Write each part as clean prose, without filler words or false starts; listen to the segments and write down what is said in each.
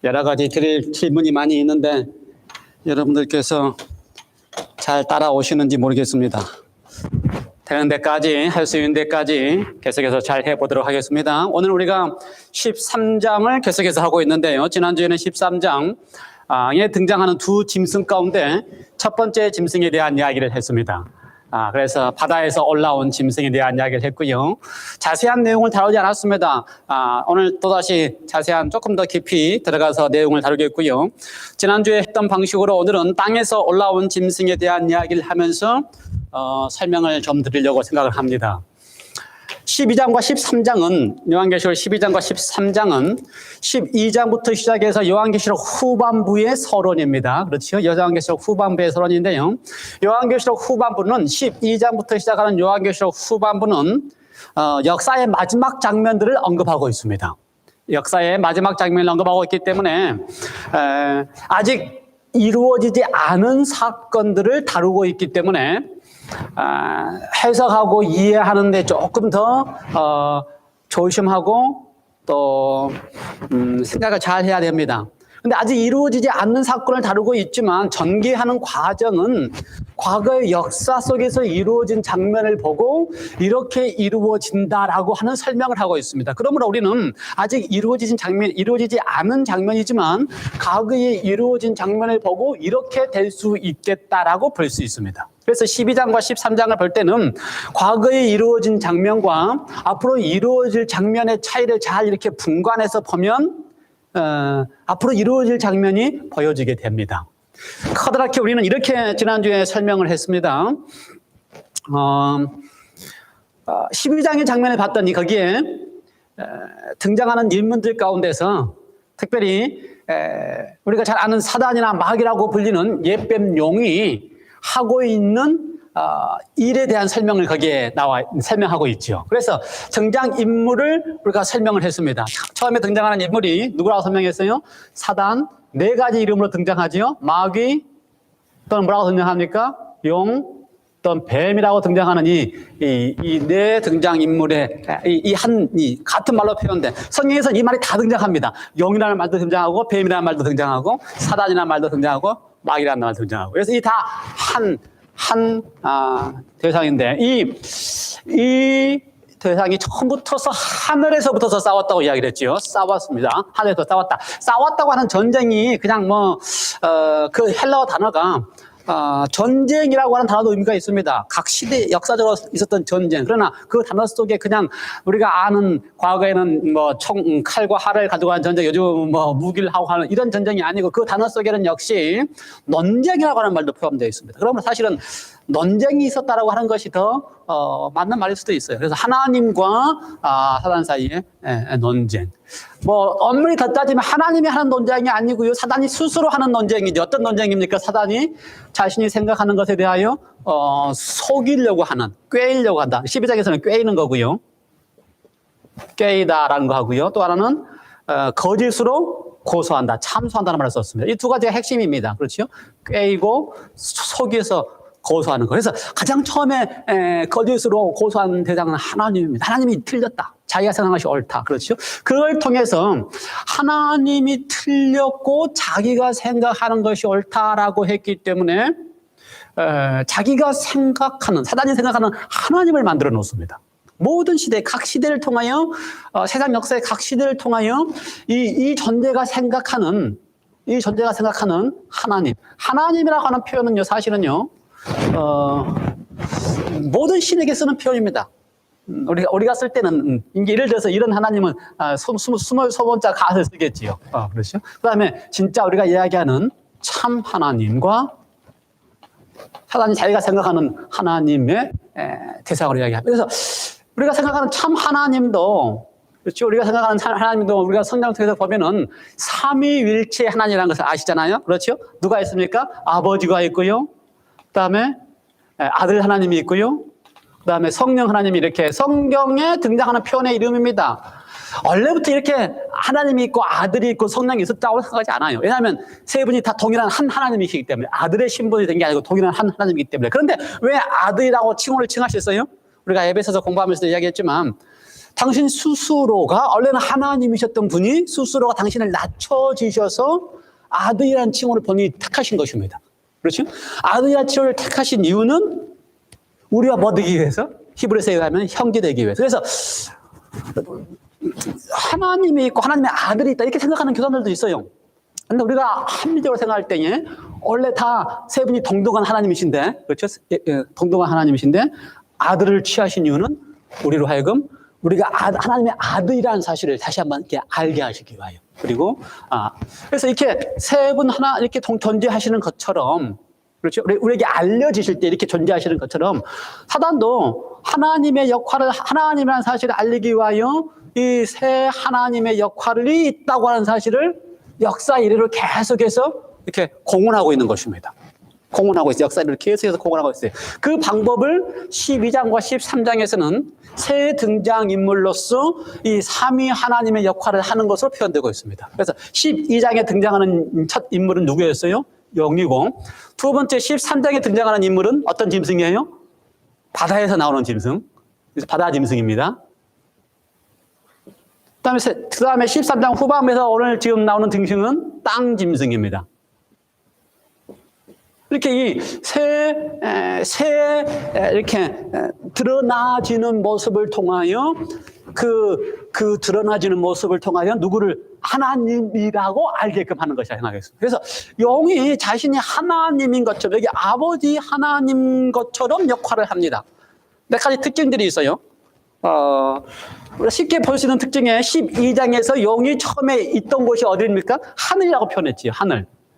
여러 가지 드릴 질문이 많이 있는데 여러분들께서 잘 따라오시는지 모르겠습니다. 되는 데까지, 할 수 있는 데까지 계속해서 잘 해보도록 하겠습니다. 오늘 우리가 13장을 계속해서 하고 있는데요. 지난주에는 13장에 등장하는 두 짐승 가운데 첫 번째 짐승에 대한 이야기를 했습니다. 그래서 바다에서 올라온 짐승에 대한 이야기를 했고요. 자세한 내용을 다루지 않았습니다. 오늘 또다시 자세한 조금 더 깊이 들어가서 내용을 다루겠고요. 지난주에 했던 방식으로 오늘은 땅에서 올라온 짐승에 대한 이야기를 하면서 설명을 좀 드리려고 생각을 합니다. 12장과 13장은 요한계시록 12장과 13장은 12장부터 시작해서 요한계시록 후반부의 서론입니다. 그렇죠? 요한계시록 후반부의 서론인데요. 요한계시록 후반부는 12장부터 시작하는 요한계시록 후반부는 역사의 마지막 장면들을 언급하고 있습니다. 역사의 마지막 장면을 언급하고 있기 때문에 아직 이루어지지 않은 사건들을 다루고 있기 때문에 해석하고 이해하는 데 조금 더 조심하고 또 생각을 잘 해야 됩니다. 근데 아직 이루어지지 않는 사건을 다루고 있지만 전개하는 과정은 과거의 역사 속에서 이루어진 장면을 보고 이렇게 이루어진다라고 하는 설명을 하고 있습니다. 그러므로 우리는 아직 이루어지지 않은 장면이지만 과거에 이루어진 장면을 보고 이렇게 될 수 있겠다라고 볼 수 있습니다. 그래서 12장과 13장을 볼 때는 과거에 이루어진 장면과 앞으로 이루어질 장면의 차이를 잘 이렇게 분간해서 보면 앞으로 이루어질 장면이 보여지게 됩니다. 커다랗게 우리는 이렇게 지난주에 설명을 했습니다. 12장의 장면을 봤더니 거기에 등장하는 인물들 가운데서 특별히 우리가 잘 아는 사단이나 마귀라고 불리는 옛뱀 용이 하고 있는 일에 대한 설명을 거기에 설명하고 있죠. 그래서 등장인물을 우리가 설명을 했습니다. 처음에 등장하는 인물이 누구라고 설명했어요? 사단, 네 가지 이름으로 등장하지요. 마귀, 또는 뭐라고 등장합니까? 용, 또는 뱀이라고 등장하는 이 네 등장인물의 같은 말로 표현된 성경에서 이 말이 다 등장합니다. 용이라는 말도 등장하고 뱀이라는 말도 등장하고 사단이라는 말도 등장하고 마귀라는 말도 등장하고 그래서 이 다 한 대상인데 이 대상이 처음부터서 하늘에서부터서 싸웠다고 이야기를 했죠. 싸웠습니다. 하늘에서 싸웠다. 싸웠다고 하는 전쟁이 그냥 그 헬라어 단어가 전쟁이라고 하는 단어도 의미가 있습니다. 각 시대 역사적으로 있었던 전쟁. 그러나 그 단어 속에 그냥 우리가 아는 과거에는 칼과 활을 가지고 하는 전쟁, 요즘 무기를 하고 하는 이런 전쟁이 아니고 그 단어 속에는 역시 논쟁이라고 하는 말도 포함되어 있습니다. 그러면 사실은 논쟁이 있었다라고 하는 것이 더 맞는 말일 수도 있어요. 그래서 하나님과 사단 사이의 논쟁. 엄밀히 더 따지면 하나님이 하는 논쟁이 아니고요. 사단이 스스로 하는 논쟁이죠. 어떤 논쟁입니까? 사단이 자신이 생각하는 것에 대하여 속이려고 하는, 꿰이려고 한다. 12장에서는 꿰이는 거고요. 꿰이다라는 거 하고요. 또 하나는 거짓으로 고소한다, 참소한다는 말을 썼습니다. 이 두 가지가 핵심입니다. 그렇죠? 꿰이고 속여서 고소하는 거. 그래서 가장 처음에 거짓으로 고소한 대상은 하나님입니다. 하나님이 틀렸다. 자기가 생각한 것이 옳다. 그렇죠? 그걸 통해서 하나님이 틀렸고 자기가 생각하는 것이 옳다라고 했기 때문에 자기가 생각하는, 사단이 생각하는 하나님을 만들어 놓습니다. 모든 시대, 각 시대를 통하여 세상 역사의 각 시대를 통하여 이 존재가 생각하는 하나님. 하나님이라고 하는 표현은요, 사실은요, 모든 신에게 쓰는 표현입니다. 우리가 쓸 때는 예를 들어서 이런 하나님은 20번째 가를 쓰겠지요. 그렇죠? 그 다음에 진짜 우리가 이야기하는 참 하나님과 사단이 자기가 생각하는 하나님의 대상으로 이야기합니다. 그래서 우리가 생각하는 참 하나님도, 그렇죠? 우리가 생각하는 하나님도 우리가 성경 통해서 보면은 삼위일체 하나님이라는 것을 아시잖아요. 그렇죠? 누가 있습니까? 아버지가 있고요. 그 다음에 아들 하나님이 있고요. 그 다음에 성령 하나님이 이렇게 성경에 등장하는 표현의 이름입니다. 원래부터 이렇게 하나님이 있고 아들이 있고 성령이 있었다고 생각하지 않아요. 왜냐하면 세 분이 다 동일한 한 하나님이시기 때문에, 아들의 신분이 된 게 아니고 동일한 한 하나님이기 때문에. 그런데 왜 아들이라고 칭호를 칭하셨어요? 우리가 에베소서 공부하면서도 이야기했지만 당신 스스로가 원래는 하나님이셨던 분이 스스로가 당신을 낮춰지셔서 아들이라는 칭호를 본인이 택하신 것입니다. 그렇죠? 아들이라는 칭호를 택하신 이유는 우리가 뭐 되기 위해서? 히브리서에 의하면 형제 되기 위해서. 그래서 하나님이 있고 하나님의 아들이 있다 이렇게 생각하는 교사들도 있어요. 근데 우리가 합리적으로 생각할 때에 원래 다 세 분이 동등한 하나님이신데, 그렇죠? 동등한 하나님이신데 아들을 취하신 이유는 우리로 하여금 우리가 하나님의 아들이라는 사실을 다시 한번 이렇게 알게 하시기 위하여. 그리고 그래서 이렇게 세 분 하나 이렇게 존재하시는 것처럼, 그렇죠? 우리에게 알려지실 때 이렇게 존재하시는 것처럼 사단도 하나님의 역할을, 하나님이라는 사실을 알리기 위하여 이 세 하나님의 역할이 있다고 하는 사실을 역사 이래로 계속해서 이렇게 공언하고 있는 것입니다. 공언하고 있어요. 역사 이래로 계속해서 공언하고 있어요. 그 방법을 12장과 13장에서는 새 등장인물로서 이 삼위 하나님의 역할을 하는 것으로 표현되고 있습니다. 그래서 12장에 등장하는 첫 인물은 누구였어요? 영이고, 두 번째 13장에 등장하는 인물은 어떤 짐승이에요? 바다에서 나오는 짐승. 그래서 바다 짐승입니다. 그 다음에 13장 후반부에서 오늘 지금 나오는 짐승은 땅 짐승입니다. 이렇게 이 이렇게 드러나지는 모습을 통하여 그 드러나지는 모습을 통하여 누구를 하나님이라고 알게끔 하는 것이라 생각했습니다. 그래서 영이 자신이 하나님인 것처럼, 여기 아버지 하나님 것처럼 역할을 합니다. 몇 가지 특징들이 있어요. 우리가 쉽게 볼 수 있는 특징에 12장에서 영이 처음에 있던 곳이 어디입니까? 하늘이라고 표현했지요.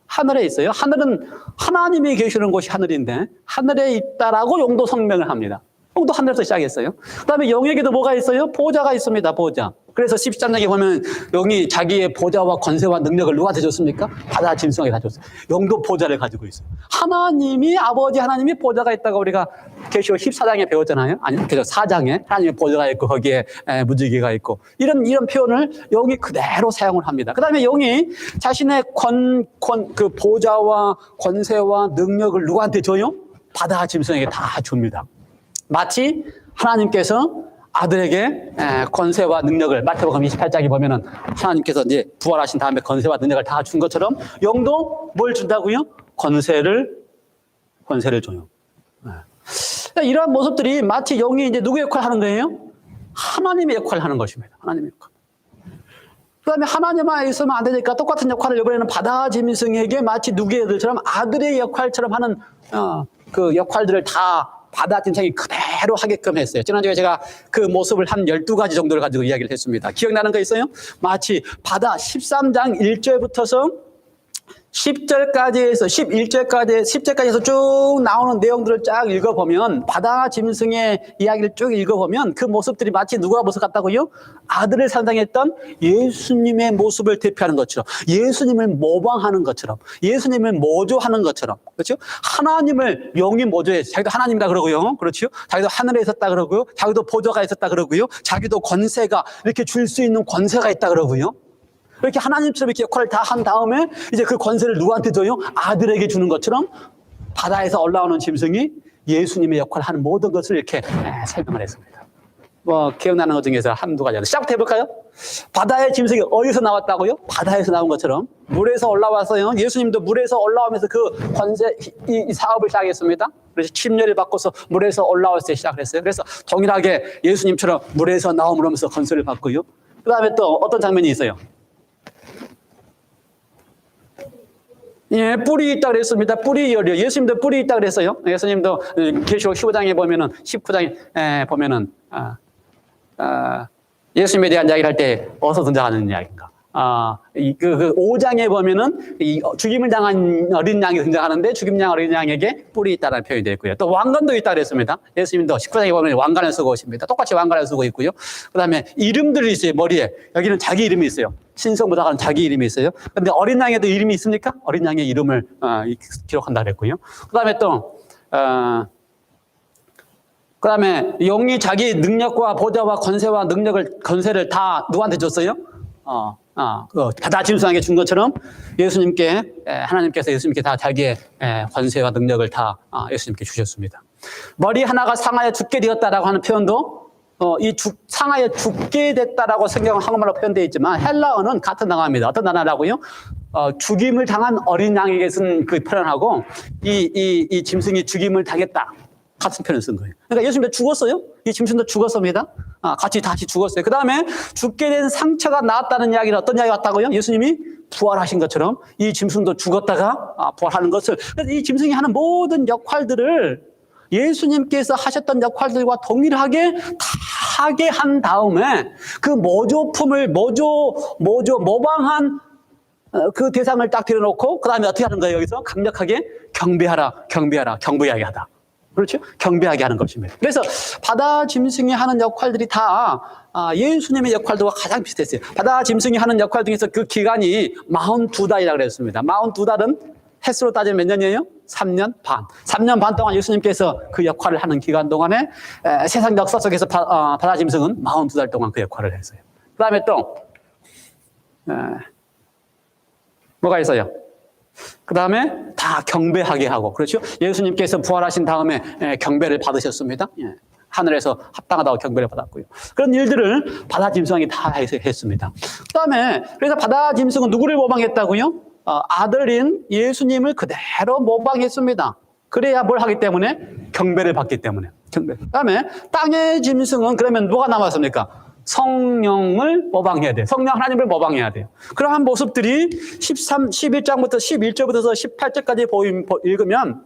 하늘에 있어요. 하늘은 하나님이 계시는 곳이 하늘인데 하늘에 있다라고 용도 성명을 합니다. 영도 하늘에서 시작했어요. 그 다음에 영에게도 뭐가 있어요? 보좌가 있습니다. 보좌. 그래서 13장에 보면 영이 자기의 보좌와 권세와 능력을 누구한테 줬습니까? 바다 짐승에게 다 줬어요. 영도 보좌를 가지고 있어요. 하나님이, 아버지 하나님이 보좌가 있다고 우리가 계시록 14장에 배웠잖아요. 아니, 계시록 4장에 하나님의 보좌가 있고 거기에 무지개가 있고 이런 표현을 영이 그대로 사용을 합니다. 그 다음에 영이 자신의 그 보좌와 권세와 능력을 누구한테 줘요? 바다 짐승에게 다 줍니다. 마치 하나님께서 아들에게 권세와 능력을, 마태복음 28장에 보면은 하나님께서 이제 부활하신 다음에 권세와 능력을 다 준 것처럼 영도 뭘 준다고요? 권세를 줘요. 이러한 모습들이 마치 영이 이제 누구의 역할을 하는 거예요? 하나님의 역할을 하는 것입니다. 하나님의 역할. 그 다음에 하나님만 있으면 안 되니까 똑같은 역할을 이번에는 바다 짐승에게 마치 누구의 애들처럼 아들의 역할처럼 하는 그 역할들을 다 바다 짐승이 그대로 하게끔 했어요. 지난주에 제가 그 모습을 한 12가지 정도를 가지고 이야기를 했습니다. 기억나는 거 있어요? 마치 바다 13장 1절부터서 10절까지에서 10절까지에서 쭉 나오는 내용들을 쫙 읽어보면, 바다 짐승의 이야기를 쭉 읽어보면 그 모습들이 마치 누가 모습 같다고요? 아들을 상상했던 예수님의 모습을 대표하는 것처럼, 예수님을 모방하는 것처럼, 예수님을 모조하는 것처럼, 그렇죠? 하나님을 영이 모조해서 자기도 하나님이다 그러고요, 그렇죠? 자기도 하늘에 있었다 그러고요, 자기도 보좌가 있었다 그러고요, 자기도 권세가 이렇게 줄 수 있는 권세가 있다 그러고요. 이렇게 하나님처럼 이렇게 역할을 다 한 다음에 이제 그 권세를 누구한테 줘요? 아들에게 주는 것처럼 바다에서 올라오는 짐승이 예수님의 역할을 하는 모든 것을 이렇게 설명을 했습니다. 뭐 기억나는 것 중에서 한두 가지 시작부터 해볼까요? 바다의 짐승이 어디서 나왔다고요? 바다에서 나온 것처럼 물에서 올라와서요. 예수님도 물에서 올라오면서 그 권세 이 사업을 시작했습니다. 그래서 침례를 받고서 물에서 올라올 때 시작을 했어요. 그래서 동일하게 예수님처럼 물에서 나옴을 하면서 권세를 받고요. 그 다음에 또 어떤 장면이 있어요? 예, 뿔이 있다고 그랬습니다. 뿔이 열려. 예수님도 뿔이 있다고 그랬어요. 예수님도 계시록 15장에 보면은, 19장에 보면은, 예수님에 대한 이야기를 할 때 어디서 등장하는 이야기인가. 5장에 보면은 죽임을 당한 어린 양이 등장하는데 죽임양 어린 양에게 뿔이 있다는 표현이 되어 있고요. 또 왕관도 있다고 그랬습니다. 예수님도 19장에 보면 왕관을 쓰고 오십니다. 똑같이 왕관을 쓰고 있고요. 그 다음에 이름들이 있어요. 머리에. 여기는 자기 이름이 있어요. 신성부다가는 자기 이름이 있어요. 그런데 어린 양에도 이름이 있습니까? 어린 양의 이름을 기록한다 그랬고요. 그 다음에 또 그다음에 영이 자기 능력과 보좌와 권세와 권세를 다 누구한테 줬어요? 바다 짐승에게 준 것처럼 하나님께서 예수님께 다 자기의 권세와 능력을 다 예수님께 주셨습니다. 머리 하나가 상하여 죽게 되었다라고 하는 표현도 상하에 죽게 됐다라고 성경은 한국말로 표현되어 있지만 헬라어는 같은 단어입니다. 어떤 단어라고요? 죽임을 당한 어린 양에게 쓴 그 표현하고 이 짐승이 죽임을 당했다. 같은 표현을 쓴 거예요. 그러니까 예수님도 죽었어요. 이 짐승도 죽었습니다. 같이 다시 죽었어요. 그 다음에 죽게 된 상처가 나았다는 이야기는 어떤 이야기가 왔다고요? 예수님이 부활하신 것처럼 이 짐승도 죽었다가 부활하는 것을. 그래서 이 짐승이 하는 모든 역할들을 예수님께서 하셨던 역할들과 동일하게 다 하게 한 다음에 그 모조품을 모방한 그 대상을 딱 들여놓고 그 다음에 어떻게 하는 거예요? 여기서 강력하게 경배하게 하다. 그렇죠? 경배하게 하는 것입니다. 그래서 바다 짐승이 하는 역할들이 다 예수님의 역할들과 가장 비슷했어요. 바다 짐승이 하는 역할 중에서 그 기간이 42달이라고 그랬습니다. 42달은 횟수로 따지면 몇 년이에요? 3년 반. 3년 반 동안 예수님께서 그 역할을 하는 기간 동안에 세상 역사 속에서 바다 짐승은 42달 동안 그 역할을 했어요. 그 다음에 또 뭐가 있어요? 그 다음에 다 경배하게 하고, 그렇죠? 예수님께서 부활하신 다음에 경배를 받으셨습니다. 하늘에서 합당하다고 경배를 받았고요. 그런 일들을 바다 짐승이 다 했습니다. 그 다음에 그래서 바다 짐승은 누구를 모방했다고요? 아들인 예수님을 그대로 모방했습니다. 그래야 뭘 하기 때문에? 경배를 받기 때문에. 그 다음에 땅의 짐승은 그러면 누가 남았습니까? 성령을 모방해야 돼요. 성령 하나님을 모방해야 돼요. 그러한 모습들이 11장부터 11절부터 18절까지 읽으면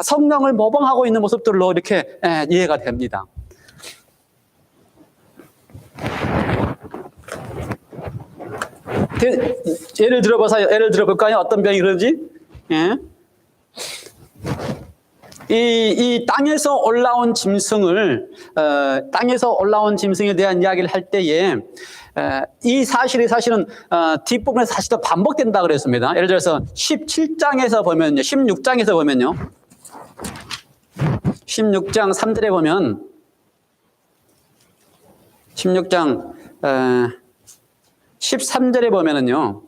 성령을 모방하고 있는 모습들로 이렇게 이해가 됩니다. 예를 들어볼까요? 어떤 병이 그러지? 예. 이 땅에서 올라온 짐승에 대한 이야기를 할 때에 이 사실은 뒷부분에 사실 더 반복된다 그랬습니다. 예를 들어서 16장에서 보면요. 16장 3절에 보면 16장 13절에 보면은요.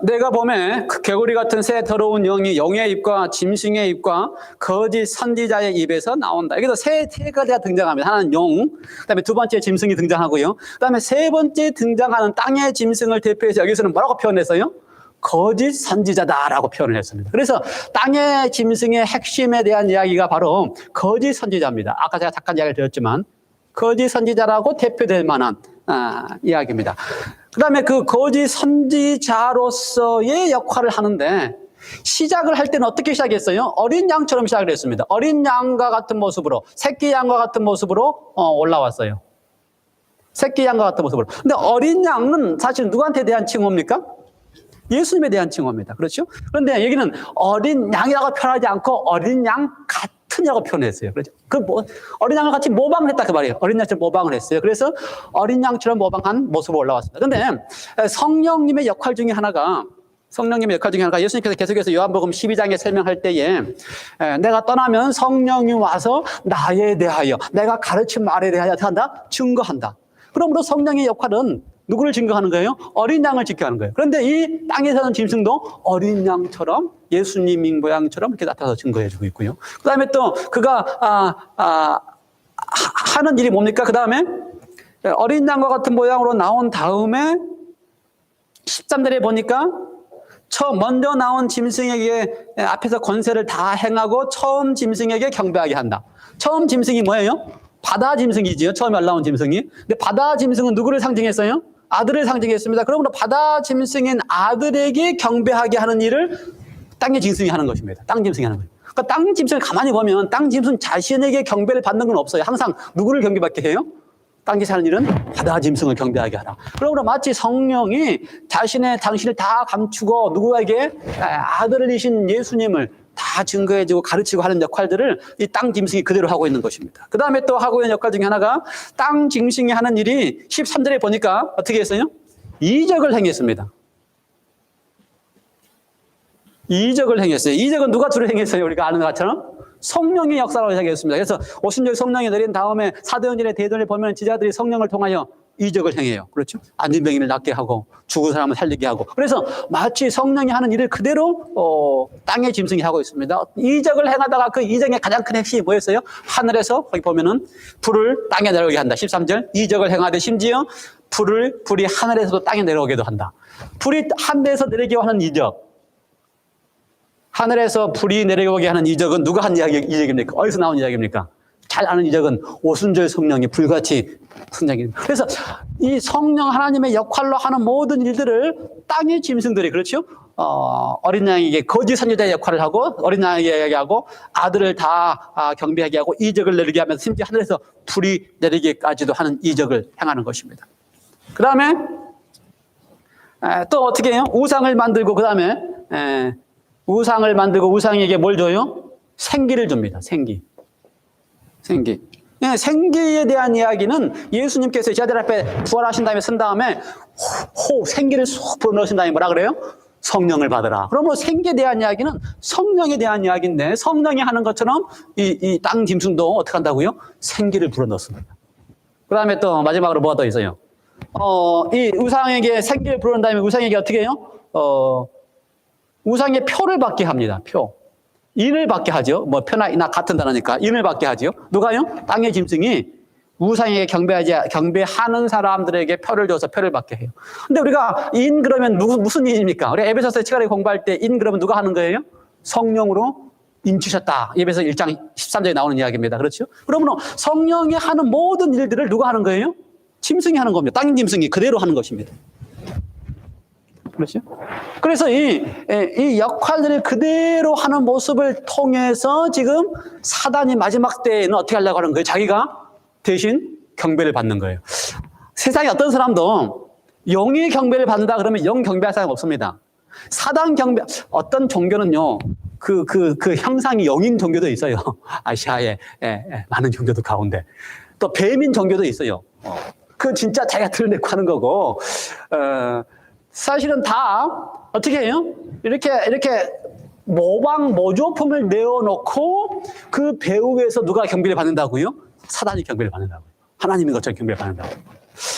내가 봄에 그 개구리 같은 새 더러운 영이 용의 입과 짐승의 입과 거짓 선지자의 입에서 나온다. 여기서 세 가지가 등장합니다. 하나는 용, 그다음에 두 번째 짐승이 등장하고요. 그다음에 세 번째 등장하는 땅의 짐승을 대표해서 여기서는 뭐라고 표현했어요? 거짓 선지자다라고 표현을 했습니다. 그래서 땅의 짐승의 핵심에 대한 이야기가 바로 거짓 선지자입니다. 아까 제가 잠깐 이야기를 드렸지만 거짓 선지자라고 대표될 만한 이야기입니다. 그 다음에 그 거짓 선지자로서의 역할을 하는데 시작을 할 때는 어떻게 시작했어요? 어린 양처럼 시작을 했습니다. 어린 양과 같은 모습으로, 새끼 양과 같은 모습으로 올라왔어요. 새끼 양과 같은 모습으로. 근데 어린 양은 사실 누구한테 대한 칭호입니까? 예수님에 대한 칭호입니다. 그렇죠? 그런데 여기는 어린 양이라고 표현하지 않고 어린 양 같으냐고 표현했어요. 그렇죠? 어린 양을 같이 모방을 했다 그 말이에요. 어린 양처럼 모방을 했어요. 그래서 어린 양처럼 모방한 모습으로 올라왔습니다. 그런데 성령님의 역할 중에 하나가 예수님께서 계속해서 요한복음 12장에 설명할 때에 내가 떠나면 성령이 와서 나에 대하여 내가 가르친 말에 대하여 어떻게 한다? 증거한다. 그러므로 성령의 역할은 누구를 증거하는 거예요? 어린 양을 지켜하는 거예요. 그런데 이 땅에 사는 짐승도 어린 양처럼 예수님 모양처럼 이렇게 나타나서 증거해주고 있고요. 그 다음에 또 그가 하는 일이 뭡니까? 그 다음에 어린 양과 같은 모양으로 나온 다음에 13절에 보니까 먼저 나온 짐승에게 앞에서 권세를 다 행하고 처음 짐승에게 경배하게 한다. 처음 짐승이 뭐예요? 바다 짐승이지요. 처음에 올라온 짐승이. 근데 바다 짐승은 누구를 상징했어요? 아들을 상징했습니다. 그러므로 바다 짐승인 아들에게 경배하게 하는 일을 땅의 짐승이 하는 것입니다. 땅 짐승이 하는 거예요. 그러니까 땅 짐승을 가만히 보면 땅 짐승 자신에게 경배를 받는 건 없어요. 항상 누구를 경배받게 해요? 땅에 사는 일은 바다 짐승을 경배하게 하라. 그러므로 마치 성령이 당신을 다 감추고 누구에게 아들이신 예수님을 다 증거해주고 가르치고 하는 역할들을 이 땅 짐승이 그대로 하고 있는 것입니다. 그 다음에 또 하고 있는 역할 중에 하나가 땅 짐승이 하는 일이 13절에 보니까 어떻게 했어요? 이적을 행했습니다. 이적을 행했어요. 이적은 누가 주로 행했어요? 우리가 아는 것처럼 성령의 역사로 시작했습니다. 그래서 오순절 성령이 내린 다음에 사도행전의 대전을 보면 지자들이 성령을 통하여 이적을 행해요. 그렇죠? 앉은 병인을 낫게 하고 죽은 사람을 살리게 하고. 그래서 마치 성령이 하는 일을 그대로 땅의 짐승이 하고 있습니다. 이적을 행하다가 그 이적의 가장 큰 핵심이 뭐였어요? 하늘에서 거기 보면은 불을 땅에 내려오게 한다. 13절. 이적을 행하되 심지어 불이 하늘에서도 땅에 내려오게도 한다. 불이 하늘에서 내리게 하는 이적. 하늘에서 불이 내려오게 하는 이적은 누가 한 이적입니까? 어디서 나온 이야기입니까? 잘 아는 이적은 오순절 성령이 불같이 성장입니다. 그래서 이 성령 하나님의 역할로 하는 모든 일들을 땅의 짐승들이, 그렇죠? 어린 양에게 거짓 선지자의 역할을 하고 어린 양에게 하고 아들을 다 경배하게 하고 이적을 내리게 하면서 심지어 하늘에서 불이 내리기까지도 하는 이적을 행하는 것입니다. 그 다음에 또 어떻게 해요? 우상을 만들고 그 다음에 우상을 만들고 우상에게 뭘 줘요? 생기를 줍니다. 생기. 생기에 대한 이야기는 예수님께서 제자들 앞에 부활하신 다음에 쓴 다음에 생기를 쏙 불어넣으신 다음에 뭐라 그래요? 성령을 받으라. 그러므로 생기에 대한 이야기는 성령에 대한 이야기인데 성령이 하는 것처럼 이 땅 짐승도 어떻게 한다고요? 생기를 불어넣습니다. 그 다음에 또 마지막으로 뭐가 더 있어요? 이 우상에게 생기를 불어넣은 다음에 우상에게 어떻게 해요? 우상의 표를 받게 합니다. 표. 인을 받게 하죠. 뭐 표나 이나 같은 단어니까 인을 받게 하죠. 누가요? 땅의 짐승이 우상에게 경배하는 사람들에게 표를 줘서 표를 받게 해요. 근데 우리가 인 그러면 무슨 인입니까? 우리 에베소서 책을 공부할 때 인 그러면 누가 하는 거예요? 성령으로 인 주셨다. 에베소 1장 13절에 나오는 이야기입니다. 그렇죠? 그러면 성령이 하는 모든 일들을 누가 하는 거예요? 짐승이 하는 겁니다. 땅의 짐승이 그대로 하는 것입니다. 그렇죠? 그래서 이 역할들을 그대로 하는 모습을 통해서 지금 사단이 마지막 때에는 어떻게 하려고 하는 거예요? 자기가 대신 경배를 받는 거예요. 세상에 어떤 사람도 영의 경배를 받는다 그러면 영 경배할 사람 없습니다. 사단 경배, 어떤 종교는요, 그 형상이 영인 종교도 있어요. 아시아에 많은 종교도 가운데. 또 뱀인 종교도 있어요. 그 진짜 자기가 드러내고 하는 거고, 사실은 다 어떻게 해요? 이렇게 모조품을 내어놓고 그 배후에서 누가 경배를 받는다고요? 사단이 경배를 받는다고요. 하나님인 것처럼 경배를 받는다고요.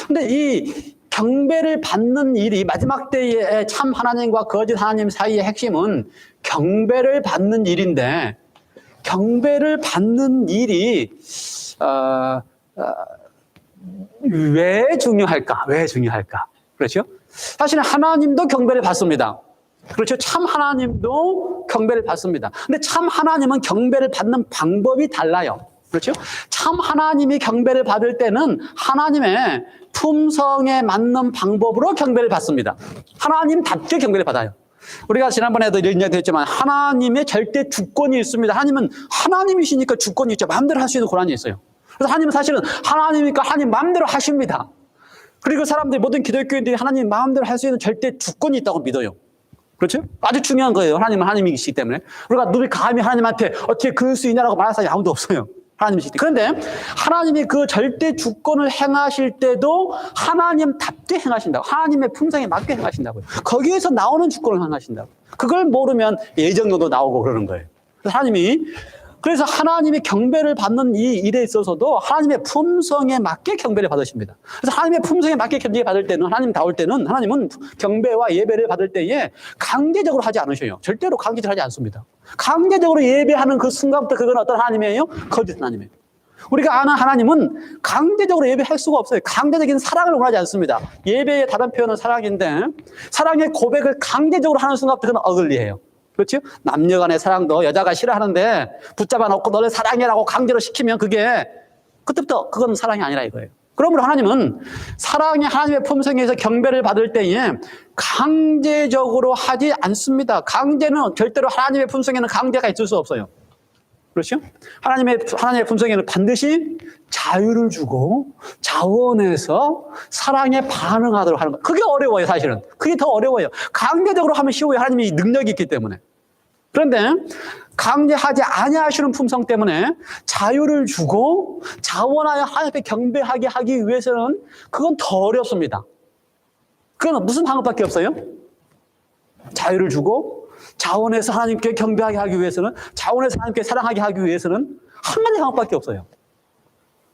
근데 이 경배를 받는 일이 마지막 때에 참 하나님과 거짓 하나님 사이의 핵심은 경배를 받는 일인데 경배를 받는 일이 왜 중요할까? 왜 중요할까? 그렇죠? 사실은 하나님도 경배를 받습니다. 그렇죠? 참 하나님도 경배를 받습니다. 근데 참 하나님은 경배를 받는 방법이 달라요. 그렇죠? 참 하나님이 경배를 받을 때는 하나님의 품성에 맞는 방법으로 경배를 받습니다. 하나님답게 경배를 받아요. 우리가 지난번에도 이런 이야기 했지만 하나님의 절대 주권이 있습니다. 하나님은 하나님이시니까 주권이 있죠. 마음대로 할 수 있는 권한이 있어요. 그래서 하나님은 사실은 하나님이니까 하나님 마음대로 하십니다. 그리고 사람들이 모든 기독교인들이 하나님 마음대로 할 수 있는 절대 주권이 있다고 믿어요. 그렇죠? 아주 중요한 거예요. 하나님은 하나님이시기 때문에. 우리가 누가 감히 하나님한테 어떻게 그럴 수 있냐라고 말할 사람이 아무도 없어요. 하나님이시기 때문에. 그런데 하나님이 그 절대 주권을 행하실 때도 하나님답게 행하신다고. 하나님의 품성에 맞게 행하신다고요. 거기에서 나오는 주권을 행하신다고. 그걸 모르면 예정론도 나오고 그러는 거예요. 그래서 하나님이 경배를 받는 이 일에 있어서도 하나님의 품성에 맞게 경배를 받으십니다. 그래서 하나님의 품성에 맞게 경배 받을 때는 하나님다울 때는 하나님은 경배와 예배를 받을 때에 강제적으로 하지 않으셔요. 절대로 강제적으로 하지 않습니다. 강제적으로 예배하는 그 순간부터 그건 어떤 하나님이에요? 거짓 하나님이에요. 우리가 아는 하나님은 강제적으로 예배할 수가 없어요. 강제적인 사랑을 원하지 않습니다. 예배의 다른 표현은 사랑인데 사랑의 고백을 강제적으로 하는 순간부터 그건 어글리해요. 그렇죠? 남녀 간의 사랑도 여자가 싫어하는데 붙잡아 놓고 너를 사랑해라고 강제로 시키면 그때부터 그건 사랑이 아니라 이거예요. 그러므로 하나님은 사랑이 하나님의 품성에서 경배를 받을 때에 강제적으로 하지 않습니다. 강제는 절대로 하나님의 품성에는 강제가 있을 수 없어요. 그렇죠? 하나님의 품성에는 반드시 자유를 주고 자원해서 사랑에 반응하도록 하는 것. 그게 어려워요, 사실은. 그게 더 어려워요. 강제적으로 하면 쉬워요. 하나님이 능력이 있기 때문에. 그런데 강제하지 아니하시는 품성 때문에 자유를 주고 자원하여 하나님께 경배하게 하기 위해서는 그건 더 어렵습니다. 그건 무슨 방법밖에 없어요? 자유를 주고 자원해서 하나님께 경배하게 하기 위해서는 자원해서 하나님께 사랑하게 하기 위해서는 한 가지 방법밖에 없어요.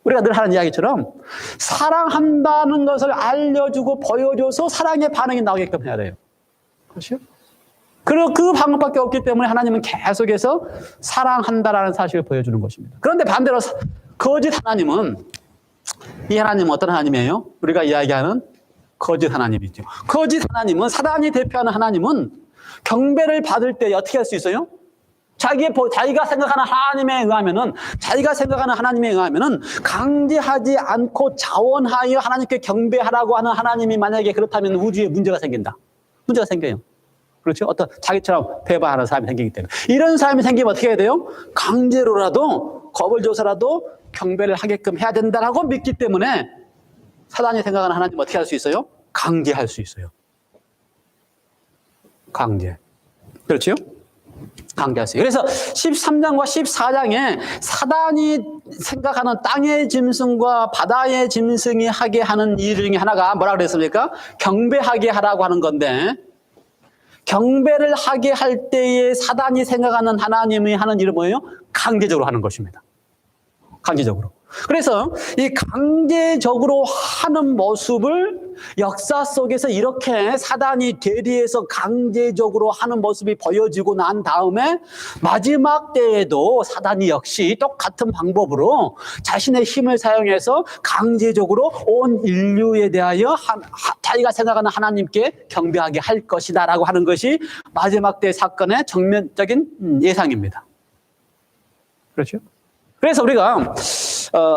우리가 늘 하는 이야기처럼 사랑한다는 것을 알려주고 보여줘서 사랑의 반응이 나오게끔 해야 돼요. 그렇죠? 그리고 그 방법밖에 없기 때문에 하나님은 계속해서 사랑한다라는 사실을 보여주는 것입니다. 그런데 반대로 거짓 하나님은, 이 하나님은 어떤 하나님이에요? 우리가 이야기하는 거짓 하나님이죠. 거짓 하나님은, 사단이 대표하는 하나님은 경배를 받을 때 어떻게 할 수 있어요? 자기가 생각하는 하나님에 의하면은 강제하지 않고 자원하여 하나님께 경배하라고 하는 하나님이 만약에 그렇다면 우주에 문제가 생긴다. 문제가 생겨요. 그렇죠? 어떤 자기처럼 배반하는 사람이 생기기 때문에. 이런 사람이 생기면 어떻게 해야 돼요? 강제로라도, 겁을 줘서라도 경배를 하게끔 해야 된다라고 믿기 때문에 사단이 생각하는 하나님 어떻게 할 수 있어요? 강제할 수 있어요. 강제. 그렇죠? 강제할 수 있어요. 그래서 13장과 14장에 사단이 생각하는 땅의 짐승과 바다의 짐승이 하게 하는 일 중에 하나가 뭐라 그랬습니까? 경배하게 하라고 하는 건데, 경배를 하게 할 때에 사단이 생각하는 하나님이 하는 일은 뭐예요? 강제적으로 하는 것입니다. 강제적으로. 그래서 이 강제적으로 하는 모습을 역사 속에서 이렇게 사단이 대리해서 강제적으로 하는 모습이 보여지고 난 다음에 마지막 때에도 사단이 역시 똑같은 방법으로 자신의 힘을 사용해서 강제적으로 온 인류에 대하여 자기가 생각하는 하나님께 경배하게 할 것이다 라고 하는 것이 마지막 때 사건의 정면적인 예상입니다. 그렇죠? 그래서 우리가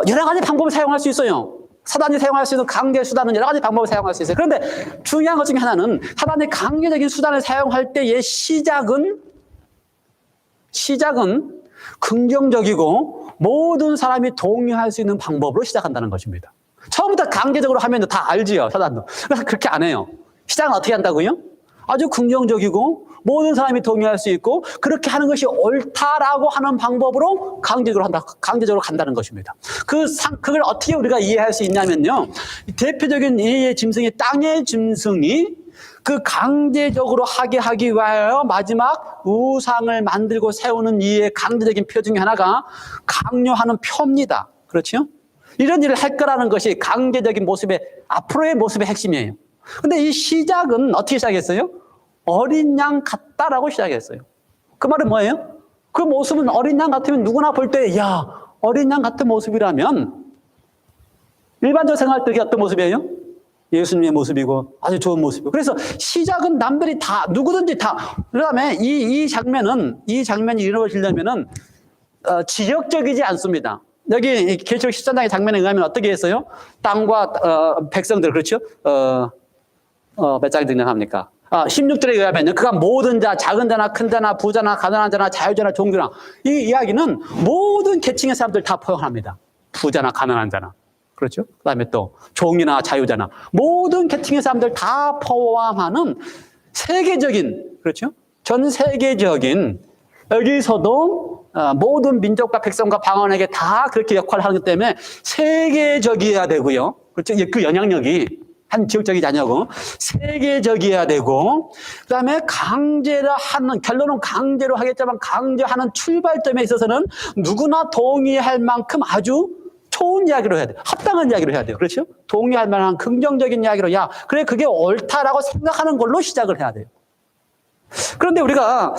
여러 가지 방법을 사용할 수 있어요. 사단이 사용할 수 있는 강제 수단은 여러 가지 방법을 사용할 수 있어요. 그런데 중요한 것 중에 하나는 사단이 강제적인 수단을 사용할 때의 시작은 긍정적이고 모든 사람이 동의할 수 있는 방법으로 시작한다는 것입니다. 처음부터 강제적으로 하면 다 알지요, 사단도. 그래서 그렇게 안 해요. 시작은 어떻게 한다고요? 아주 긍정적이고 모든 사람이 동의할 수 있고 그렇게 하는 것이 옳다라고 하는 방법으로 강제적으로 간다는 것입니다. 그걸 어떻게 우리가 이해할 수 있냐면요. 대표적인 이의 짐승이 땅의 짐승이 그 강제적으로 하기 위하여 마지막 우상을 만들고 세우는 이의 강제적인 표 중에 하나가 강요하는 표입니다. 그렇죠? 이런 일을 할 거라는 것이 강제적인 앞으로의 모습의 핵심이에요. 근데 이 시작은 어떻게 시작했어요? 어린 양 같다라고 시작했어요. 그 말은 뭐예요? 그 모습은 어린 양 같으면 누구나 볼 때, 야, 어린 양 같은 모습이라면 일반적으로 생각할 때 어떤 모습이에요? 예수님의 모습이고 아주 좋은 모습이고. 그래서 시작은 남들이 다, 누구든지 다. 그 다음에 이 장면이 이루어지려면은 지역적이지 않습니다. 여기 계시록 13장의 장면에 의하면 어떻게 했어요? 땅과 백성들, 그렇죠? 몇 장이 등장합니까? 16절에 의하면요. 그가 모든 자, 작은 자나 큰 자나 부자나 가난한 자나 자유자나 종교나, 이 이야기는 모든 계층의 사람들 다 포함합니다. 부자나 가난한 자나. 그렇죠? 그 다음에 또 종이나 자유자나 모든 계층의 사람들 다 포함하는 세계적인, 그렇죠? 전 세계적인, 여기서도 모든 민족과 백성과 방언에게 다 그렇게 역할을 하기 때문에 세계적이어야 되고요. 그렇죠? 그 영향력이 한 지역적이지 아니고 세계적이어야 되고, 그 다음에 결론은 강제로 하겠지만 강제하는 출발점에 있어서는 누구나 동의할 만큼 아주 좋은 이야기로 해야 돼요. 합당한 이야기로 해야 돼요. 그렇죠? 동의할 만한 긍정적인 이야기로, 야, 그래, 그게 옳다라고 생각하는 걸로 시작을 해야 돼요. 그런데 우리가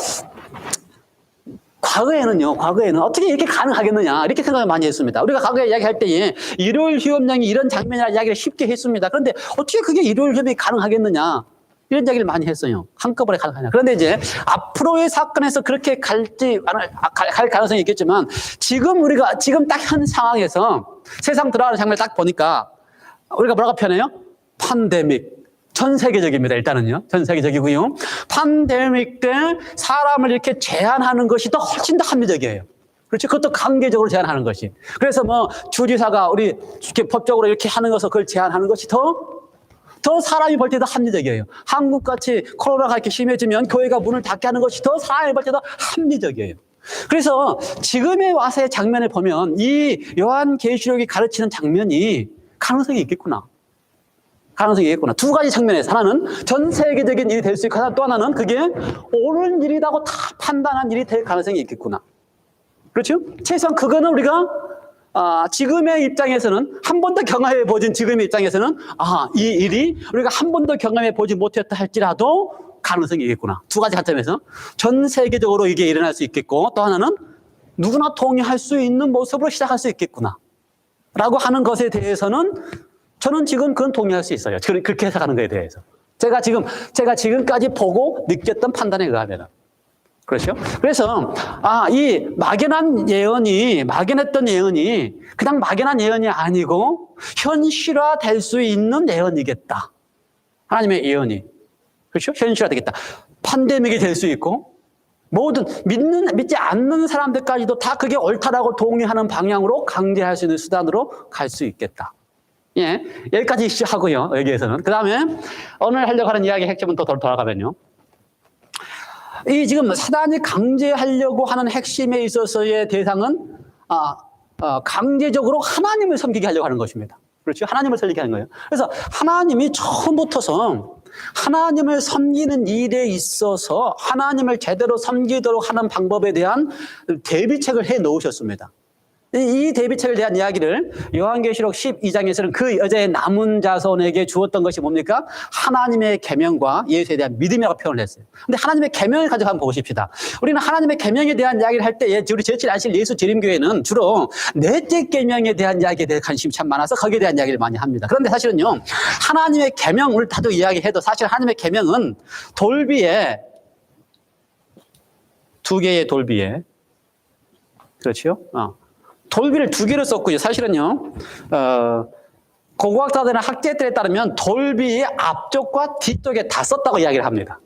과거에는 어떻게 이렇게 가능하겠느냐, 이렇게 생각을 많이 했습니다. 우리가 과거에 이야기할 때에 일요일 휴업령이 이런 장면이라는 이야기를 쉽게 했습니다. 그런데 어떻게 그게 일요일 휴업이 가능하겠느냐, 이런 이야기를 많이 했어요. 한꺼번에 가능하냐. 그런데 이제 앞으로의 사건에서 그렇게 갈 가능성이 있겠지만, 지금 딱 현 상황에서 세상 들어가는 장면을 딱 보니까 우리가 뭐라고 표현해요? 팬데믹. 전 세계적입니다. 일단은요. 전 세계적이고요. 팬데믹 때 사람을 이렇게 제한하는 것이 더 훨씬 더 합리적이에요. 그렇죠? 그것도 강제적으로 제한하는 것이. 그래서 주지사가 우리 이렇게 법적으로 이렇게 하는 것을 그걸 제한하는 것이 더 사람이 볼 때도 합리적이에요. 한국같이 코로나가 이렇게 심해지면 교회가 문을 닫게 하는 것이 더 사람이 볼 때도 합리적이에요. 그래서 지금의 와서의 장면을 보면 이 요한계시록이 가르치는 장면이 가능성이 있겠구나. 두 가지 측면에서, 하나는 전 세계적인 일이 될 수 있고, 또 하나는 그게 옳은 일이라고 다 판단한 일이 될 가능성이 있겠구나. 그렇죠? 최소한 그거는 우리가 지금의 입장에서는 한 번도 경험해 보진 지금의 입장에서는 이 일이 우리가 한 번도 경험해 보지 못했다 할지라도 가능성이 있겠구나. 두 가지 관점에서 전 세계적으로 이게 일어날 수 있겠고, 또 하나는 누구나 동의할 수 있는 모습으로 시작할 수 있겠구나 라고 하는 것에 대해서는 저는 지금 그건 동의할 수 있어요. 그렇게 해석하는 것에 대해서 제가 지금까지 보고 느꼈던 판단에 의하면. 그렇죠? 그래서 이 막연했던 예언이 그냥 막연한 예언이 아니고 현실화될 수 있는 예언이겠다. 하나님의 예언이. 그렇죠? 현실화되겠다. 팬데믹이 될 수 있고 모든 믿지 않는 사람들까지도 다 그게 옳다라고 동의하는 방향으로 강제할 수 있는 수단으로 갈 수 있겠다. 예, 여기까지 하고요. 여기에서는. 그 다음에 오늘 하려고 하는 이야기의 핵심은 또 돌아가면요. 이 지금 사단이 강제하려고 하는 핵심에 있어서의 대상은 강제적으로 하나님을 섬기게 하려고 하는 것입니다. 그렇죠? 하나님을 섬기게 하는 거예요. 그래서 하나님이 처음부터서 하나님을 섬기는 일에 있어서 하나님을 제대로 섬기도록 하는 방법에 대한 대비책을 해 놓으셨습니다. 이 대비책에 대한 이야기를 요한계시록 12장에서는 그 여자의 남은 자손에게 주었던 것이 뭡니까? 하나님의 계명과 예수에 대한 믿음이라고 표현을 했어요. 근데 하나님의 계명을 가지고 한번 보십시다. 우리는 하나님의 계명에 대한 이야기를 할 때 우리 제칠 안실 예수 재림교회는 주로 넷째 계명에 대한 이야기에 대해 관심이 참 많아서 거기에 대한 이야기를 많이 합니다. 그런데 사실은요, 하나님의 계명을 다도 이야기해도 사실 하나님의 계명은 돌비에 두 개의 돌비에 그렇죠? 돌비를 두 개를 썼고요. 사실은요, 고고학자들이나 학자들에 따르면 돌비의 앞쪽과 뒤쪽에 다 썼다고 이야기를 합니다.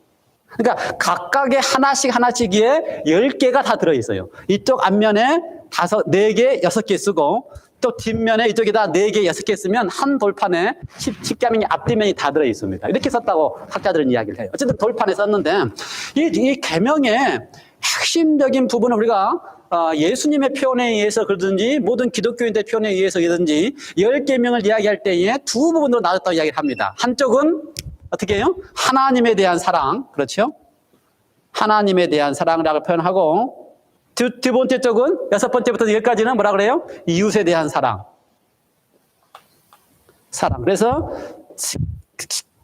그러니까 각각의 하나씩에 10개가 다 들어있어요. 이쪽 앞면에 4개, 6개 쓰고 또 뒷면에 이쪽에다 4개, 6개 쓰면 한 돌판에 십계명이 앞뒤면이 다 들어있습니다. 이렇게 썼다고 학자들은 이야기를 해요. 어쨌든 돌판에 썼는데 이 계명의 핵심적인 부분은 우리가 예수님의 표현에 의해서 그러든지 모든 기독교인들의 표현에 의해서 그러든지 10계명을 이야기할 때에 두 부분으로 나눴다고 이야기를 합니다. 한쪽은 어떻게 해요? 하나님에 대한 사랑, 그렇죠? 하나님에 대한 사랑이라고 표현하고 두 번째 쪽은 6번째부터 10까지는 뭐라 그래요? 이웃에 대한 사랑. 그래서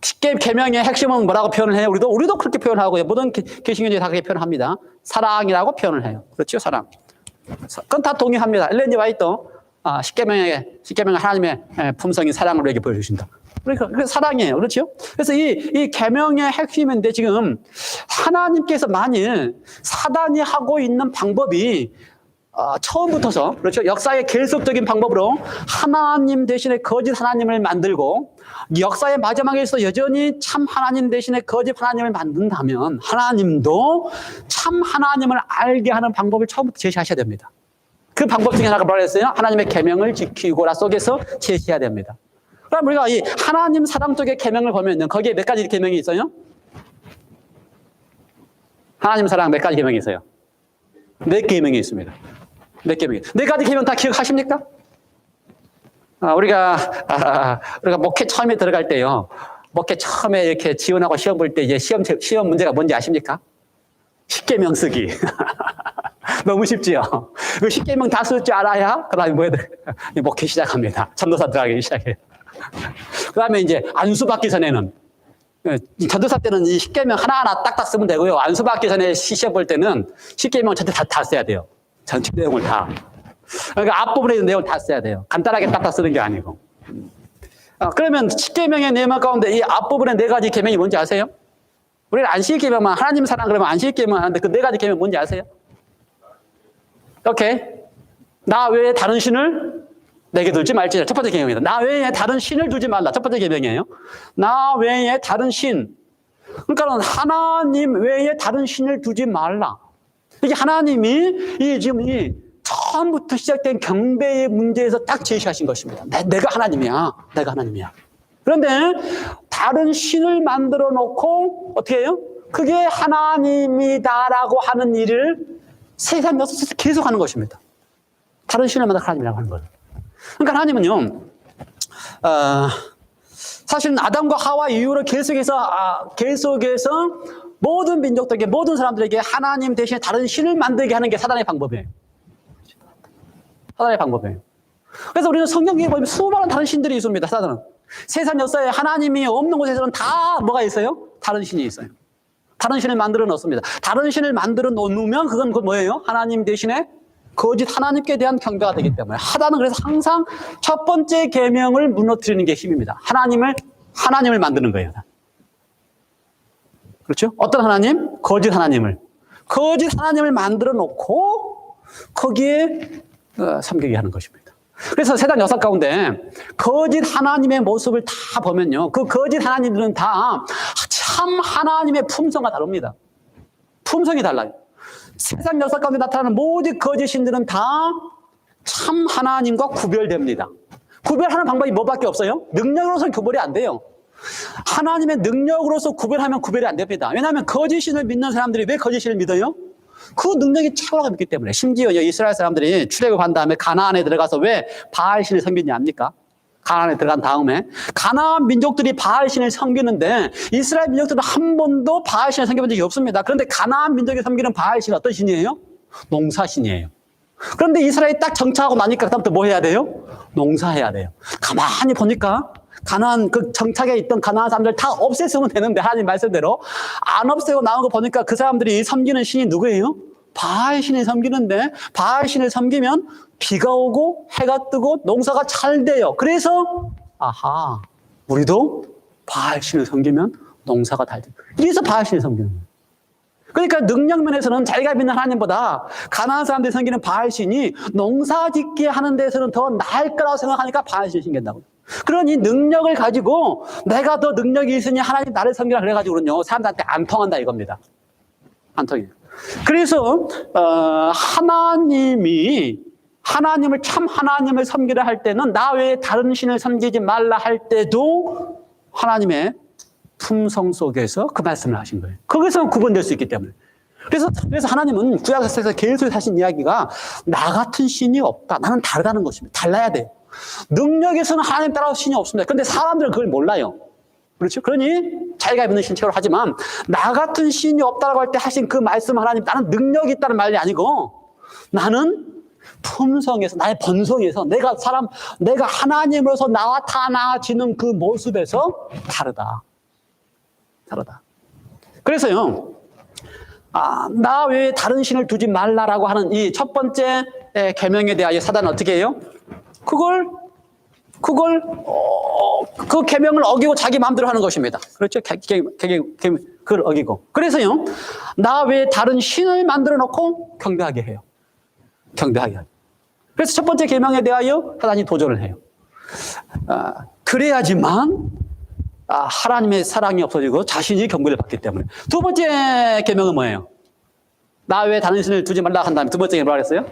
10계명의 핵심은 뭐라고 표현을 해요? 우리도 그렇게 표현하고요. 모든 개신교인들이 다 그렇게 표현합니다. 사랑이라고 표현을 해요. 그렇죠? 사랑. 그건 다 동의합니다. 엘렌 화이트도 10계명의 하나님의 품성인 사랑을 우리에게 보여주신다. 그러니까 사랑이에요. 그렇죠? 그래서 이 계명의 핵심인데 지금 하나님께서 만일 사단이 하고 있는 방법이 처음부터서 그렇죠? 역사의 계속적인 방법으로 하나님 대신에 거짓 하나님을 만들고 역사의 마지막에서 여전히 참 하나님 대신에 거짓 하나님을 만든다면 하나님도 참 하나님을 알게 하는 방법을 처음부터 제시하셔야 됩니다. 그 방법 중에 하나가 뭐라 했어요? 하나님의 계명을 지키고라 속에서 제시해야 됩니다. 그럼 우리가 이 하나님 사랑 쪽의 계명을 보면요, 거기에 몇 가지 계명이 있어요? 하나님 사랑 몇 가지 계명이 있어요? 4계명이 있습니다. 4계명이. 4가지 계명 다 기억하십니까? 우리가 목회 처음에 들어갈 때요, 목회 처음에 이렇게 지원하고 시험 볼 때 이제 시험 문제가 뭔지 아십니까? 10계명 쓰기. 너무 쉽지요? 그 10계명 다 쓸 줄 알아야, 그 다음에 목회 시작합니다. 전도사 들어가기 시작해요. 그 다음에 이제 안수받기 전에는, 전도사 때는 이 10계명 하나하나 딱딱 쓰면 되고요. 안수받기 전에 시험 볼 때는 10계명 전체 다 써야 돼요. 전체 내용을 다. 그러니까 앞부분에 있는 내용을 다 써야 돼요. 간단하게 딱딱 쓰는 게 아니고. 그러면 10계명의 내용 가운데 이 앞부분의 4가지 계명이 뭔지 아세요? 우리는 안식일 계명만, 하나님 사랑 그러면 안식일 계명만 하는데 그 4가지 계명 뭔지 아세요? 오케이. 나 외에 다른 신을 내게 두지 말지라. 첫 번째 계명입니다. 나 외에 다른 신을 두지 말라. 첫 번째 계명이에요. 나 외에 다른 신. 그러니까 하나님 외에 다른 신을 두지 말라. 이게 하나님이 지금 처음부터 시작된 경배의 문제에서 딱 제시하신 것입니다. 내가 하나님이야. 내가 하나님이야. 그런데 다른 신을 만들어 놓고 어떻게 해요? 그게 하나님이다라고 하는 일을 세상 역사에서 계속 하는 것입니다. 다른 신을 만들어 하나님이라고 하는 거예요. 그러니까 하나님은요, 사실은 아담과 하와 이후로 계속해서 모든 민족들에게, 모든 사람들에게 하나님 대신에 다른 신을 만들게 하는 게 사단의 방법이에요. 사단의 방법이에요. 그래서 우리는 성경에 보면 수많은 다른 신들이 있습니다. 사단은. 세상 역사에 하나님이 없는 곳에서는 다 뭐가 있어요? 다른 신이 있어요. 다른 신을 만들어 놓습니다. 다른 신을 만들어 놓으면 그건 뭐예요? 하나님 대신에 거짓 하나님께 대한 경배가 되기 때문에 하단은 그래서 항상 첫 번째 계명을 무너뜨리는 게 힘입니다. 하나님을 만드는 거예요. 그렇죠? 어떤 하나님? 거짓 하나님을 만들어 놓고 거기에 섬기게 하는 것입니다. 그래서 세상 역사 가운데 거짓 하나님의 모습을 다 보면요, 그 거짓 하나님들은 다 참 하나님의 품성과 다릅니다. 품성이 달라요. 세상 역사 가운데 나타나는 모든 거짓 신들은 다 참 하나님과 구별됩니다. 구별하는 방법이 뭐밖에 없어요? 능력으로서 구별이 안 돼요. 하나님의 능력으로서 구별하면 구별이 안 됩니다. 왜냐하면 거짓신을 믿는 사람들이 왜 거짓신을 믿어요? 그 능력이 최고라고 믿기 때문에. 심지어 이스라엘 사람들이 출애굽한 다음에 가나안에 들어가서 왜 바알신을 섬기냐 압니까? 가나안에 들어간 다음에 가나안 민족들이 바알신을 섬기는데 이스라엘 민족들은 한 번도 바알신을 섬겨본 적이 없습니다. 그런데 가나안 민족이 섬기는 바알신은 어떤 신이에요? 농사신이에요. 그런데 이스라엘이 딱 정착하고 나니까 그다음부터 뭐 해야 돼요? 농사해야 돼요. 가만히 보니까 가나안 그 정착에 있던 가나안 사람들 다 없앴으면 되는데 하나님 말씀대로 안 없애고 나온 거 보니까 그 사람들이 섬기는 신이 누구예요? 바알신을 섬기는데 바알신을 섬기면 비가 오고 해가 뜨고 농사가 잘 돼요. 그래서 아하, 우리도 바알신을 섬기면 농사가 잘 돼요. 그래서 바알신을 섬기는 거예요. 그러니까 능력면에서는 자기가 믿는 하나님보다 가나안 사람들이 섬기는 바알신이 농사 짓게 하는 데서는 더 나을 거라고 생각하니까 바알신을 섬긴다고. 그러니 능력을 가지고 내가 더 능력이 있으니 하나님 나를 섬기라 그래가지고는요 사람들한테 안 통한다 이겁니다. 안 통해요. 그래서 하나님을 참 하나님을 섬기라 할 때는 나 외에 다른 신을 섬기지 말라 할 때도 하나님의 품성 속에서 그 말씀을 하신 거예요. 거기서 구분될 수 있기 때문에. 그래서 하나님은 구약에서 계속 하신 이야기가 나 같은 신이 없다. 나는 다르다는 것입니다. 달라야 돼요. 능력에서는 하나님 따라서 신이 없습니다. 그런데 사람들은 그걸 몰라요. 그렇죠? 그러니 자기가 믿는 신책으로 하지만 나 같은 신이 없다라고 할 때 하신 그 말씀 하나님 나는 능력이 있다는 말이 아니고 나는 품성에서 나의 본성에서 내가 하나님으로서 나타나지는 그 모습에서 다르다. 그래서요 나 외에 다른 신을 두지 말라라고 하는 이 첫 번째 계명에 대하여 사단은 어떻게 해요? 그 계명을 어기고 자기 마음대로 하는 것입니다. 그렇죠? 그걸 어기고. 그래서요, 나 외에 다른 신을 만들어 놓고 경배하게 해요. 그래서 첫 번째 계명에 대하여 사단이 도전을 해요. 그래야지만 하나님의 사랑이 없어지고 자신이 경배를 받기 때문에. 두 번째 계명은 뭐예요? 나 외에 다른 신을 두지 말라 한 다음에 두 번째 뭐라 그랬어요?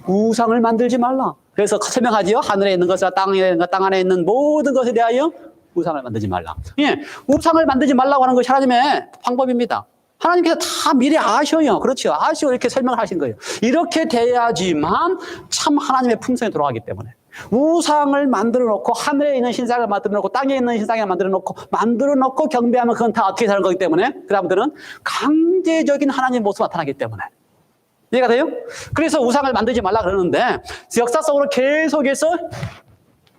우상을 만들지 말라. 그래서 설명하지요. 하늘에 있는 것과 땅 안에 있는 모든 것에 대하여 우상을 만들지 말라. 예, 우상을 만들지 말라고 하는 것이 하나님의 방법입니다. 하나님께서 다 미리 아셔요. 그렇죠. 아시고 이렇게 설명을 하신 거예요. 이렇게 돼야지만 참 하나님의 품성에 돌아가기 때문에. 우상을 만들어 놓고 하늘에 있는 신상을 만들어 놓고 땅에 있는 신상을 만들어 놓고 경배하면 그건 다 어떻게 사는 거기 때문에 그 다음부터는 강제적인 하나님의 모습이 나타나기 때문에. 이해가 돼요? 그래서 우상을 만들지 말라 그러는데 역사 속으로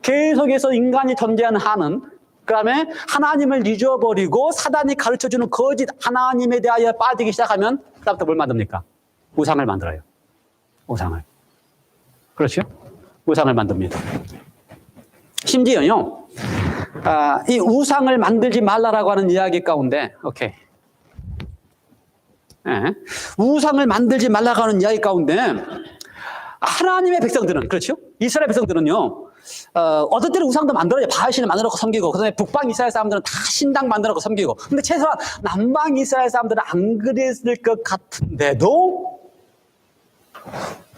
계속해서 인간이 존재하는 한은 그 다음에 하나님을 잊어버리고 사단이 가르쳐주는 거짓 하나님에 대하여 빠지기 시작하면 그 다음부터 뭘 만듭니까? 우상을 만들어요. 우상을. 그렇죠? 우상을 만듭니다. 심지어요 이 우상을 만들지 말라라고 하는 이야기 가운데 우상을 만들지 말라고 하는 이야기 가운데 하나님의 백성들은 그렇죠? 이스라엘 백성들은요 어떤 때는 우상도 만들어요. 바알신을 만들어놓고 섬기고 그다음에 북방 이스라엘 사람들은 다 신당 만들어놓고 섬기고 근데 최소한 남방 이스라엘 사람들은 안 그랬을 것 같은데도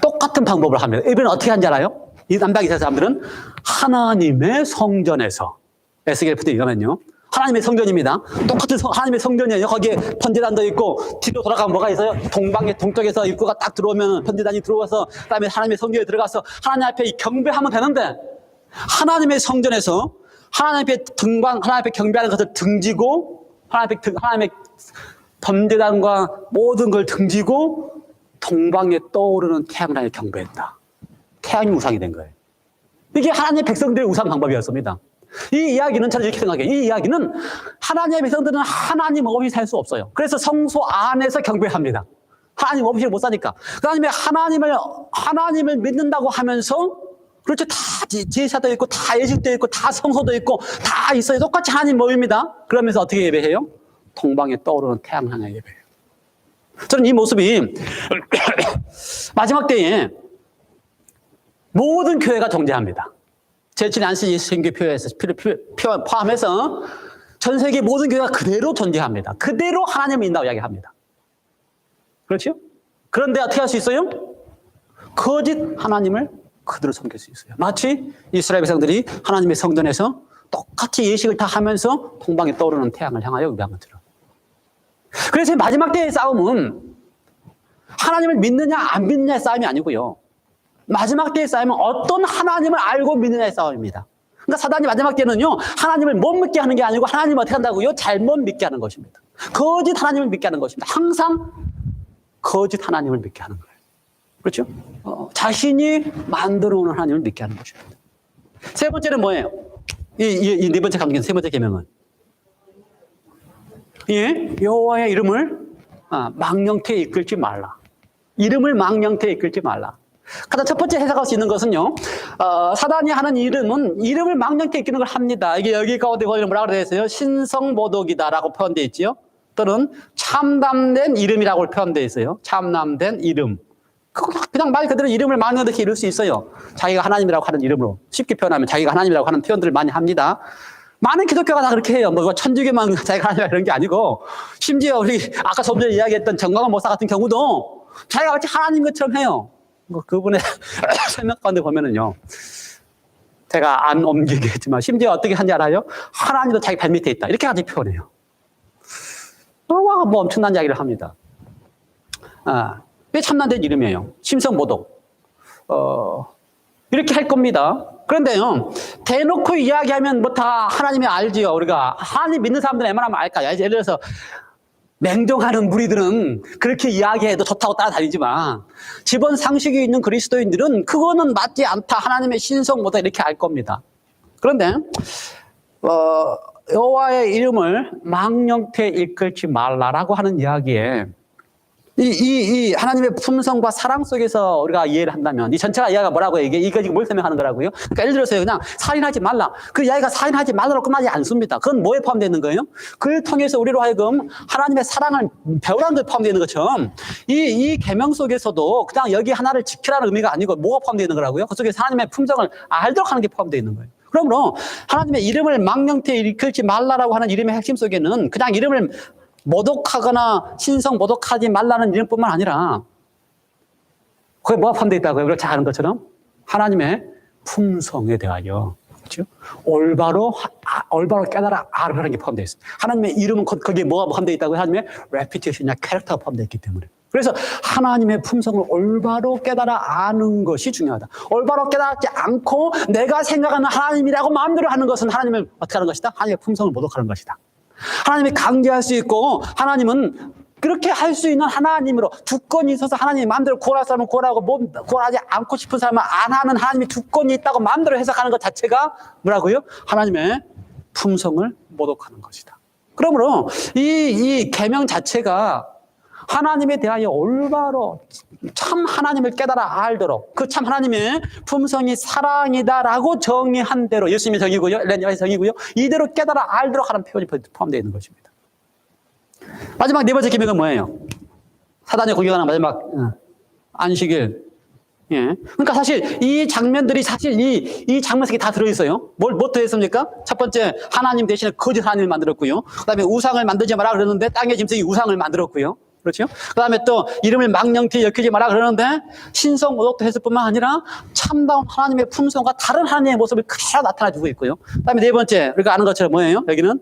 똑같은 방법을 합니다. 이번엔 어떻게 한지 알아요? 이 남방 이스라엘 사람들은 하나님의 성전에서 에스겔부터 읽으면요 하나님의 성전입니다. 똑같은 하나님의 성전이에요. 거기에 편지단도 있고 뒤로 돌아가면 뭐가 있어요? 동쪽에서 입구가 딱 들어오면 편지단이 들어와서 그다음에 하나님의 성전에 들어가서 하나님 앞에 경배하면 되는데 하나님의 성전에서 하나님 앞에 경배하는 것을 등지고 하나님의 번제단과 모든 걸 등지고 동방에 떠오르는 태양을 경배했다. 태양이 우상이 된 거예요. 이게 하나님의 백성들의 우상 방법이었습니다. 이 이야기는 저는 이렇게 생각해요. 이 이야기는 하나님의 백성들은 하나님 없이 살 수 없어요. 그래서 성소 안에서 경배합니다. 하나님 없이 못 사니까. 그 다음에 하나님을 믿는다고 하면서, 그렇죠. 다 제사도 있고, 다 예식도 있고, 다 성소도 있고, 다 있어요. 똑같이 하나님 모입니다. 그러면서 어떻게 예배해요? 동방에 떠오르는 태양 향해 예배해요. 저는 이 모습이 마지막 때에 모든 교회가 정죄합니다. 제7의 안식 예수 선교 포함해서 전 세계 모든 교회가 그대로 존재합니다. 그대로 하나님을 믿는다고 이야기합니다. 그렇죠? 그런데 어떻게 할 수 있어요? 거짓 하나님을 그대로 섬길 수 있어요. 마치 이스라엘 백성들이 하나님의 성전에서 똑같이 예식을 다 하면서 동방에 떠오르는 태양을 향하여 예배한 것처럼. 그래서 마지막 때의 싸움은 하나님을 믿느냐 안 믿느냐의 싸움이 아니고요. 마지막 때의 싸움은 어떤 하나님을 알고 믿느냐의 싸움입니다. 그러니까 사단이 마지막 때는요, 하나님을 못 믿게 하는 게 아니고 하나님을 어떻게 한다고요? 잘못 믿게 하는 것입니다. 거짓 하나님을 믿게 하는 것입니다. 항상 거짓 하나님을 믿게 하는 거예요. 그렇죠? 자신이 만들어 오는 하나님을 믿게 하는 것입니다. 세 번째는 뭐예요? 이 네 번째 강경, 세 번째 계명은 여호와의 이름을 망령태에 이끌지 말라. 이름을 망령태에 이끌지 말라. 가장 첫 번째 해석할 수 있는 것은요, 사단이 하는 이름은 이름을 망령태에 이끄는 걸 합니다. 이게 여기 가운데 뭐라고 되어 있어요? 신성모독이다라고 표현되어 있지요. 또는 참담된 이름이라고 표현되어 있어요. 참담된 이름. 그냥 말 그대로 이름을 망령되게 이룰 수 있어요. 자기가 하나님이라고 하는 이름으로. 쉽게 표현하면 자기가 하나님이라고 하는 표현들을 많이 합니다. 많은 기독교가 다 그렇게 해요. 뭐 천주교만 자기가 하나님이라고 그런 게 아니고, 심지어 우리 아까 좀 전에 이야기했던 정광훈 목사 같은 경우도 자기가 마치 하나님 것처럼 해요. 그분의 설명 가운데 보면은요, 제가 안 옮기겠지만 심지어 어떻게 하는지 알아요? 하나님도 자기 발밑에 있다. 이렇게까지 표현해요. 뭐 엄청난 이야기를 합니다. 꽤 참난된 이름이에요. 심성모독. 이렇게 할 겁니다. 그런데요, 대놓고 이야기하면 뭐 다 하나님이 알지요. 우리가 하나님 믿는 사람들은 웬만하면 알까요? 예를 들어서 맹종하는 무리들은 그렇게 이야기해도 좋다고 따라다니지만 기본 상식이 있는 그리스도인들은 그거는 맞지 않다. 하나님의 신성보다 이렇게 알 겁니다. 그런데 여호와의 이름을 망령태에 이끌지 말라라고 하는 이야기에 이 하나님의 품성과 사랑 속에서 우리가 이해를 한다면 이 전체가 이야기가 뭐라고 얘기해? 이거 지금 뭘 설명하는 거라고요? 그러니까 예를 들어서요, 그냥 살인하지 말라. 그 이야기가 살인하지 말라로 끝나지 않습니다. 그건 뭐에 포함되어 있는 거예요? 그를 통해서 우리로 하여금 하나님의 사랑을 배우라는 것에 포함되어 있는 것처럼 이 계명 속에서도 그냥 여기 하나를 지키라는 의미가 아니고 뭐가 포함되어 있는 거라고요? 그 속에 하나님의 품성을 알도록 하는 게 포함되어 있는 거예요. 그러므로 하나님의 이름을 망령태에 이끌지 말라라고 하는 이름의 핵심 속에는 그냥 이름을 모독하거나 신성 모독하지 말라는 이름뿐만 아니라 거기에 뭐가 포함되어 있다고요? 우리가 잘 아는 것처럼 하나님의 품성에 대하여, 그렇죠? 올바로 깨달아 알아라는 게 포함되어 있어요. 하나님의 이름은 거기에 뭐가 포함되어 있다고요? 하나님의 reputation이나 캐릭터가 포함되어 있기 때문에. 그래서 하나님의 품성을 올바로 깨달아 아는 것이 중요하다. 올바로 깨닫지 않고 내가 생각하는 하나님이라고 마음대로 하는 것은 하나님을 어떻게 하는 것이다? 하나님의 품성을 모독하는 것이다. 하나님이 강제할 수 있고 하나님은 그렇게 할 수 있는 하나님으로 주권이 있어서 하나님이 마음대로 구원할 사람은 구원하고 구원하지 않고 싶은 사람은 안 하는 하나님이 주권이 있다고 마음대로 해석하는 것 자체가 뭐라고요? 하나님의 품성을 모독하는 것이다. 그러므로 이 계명 자체가 하나님에 대하여 올바로 참 하나님을 깨달아 알도록 그 참 하나님의 품성이 사랑이다라고 정의한 대로 예수님의 정의고요, 엘렌 정의고요, 이대로 깨달아 알도록 하는 표현이 포함되어 있는 것입니다. 마지막 네 번째 계명은 뭐예요? 사단이 공격하는 마지막 안식일. 예. 그러니까 사실 이 장면들이 사실 이 장면 속에 다 들어있어요. 뭐 들어있습니까? 첫 번째, 하나님 대신에 거짓 하나님을 만들었고요. 그 다음에 우상을 만들지 마라 그러는데 땅의 짐승이 우상을 만들었고요. 그렇죠? 그 다음에 또 이름을 망령태에 엮이지 마라 그러는데 신성 모독도 했을 뿐만 아니라 참다운 하나님의 품성과 다른 하나님의 모습을 그대로 나타내주고 있고요. 그 다음에 네 번째, 우리가 아는 것처럼 뭐예요? 여기는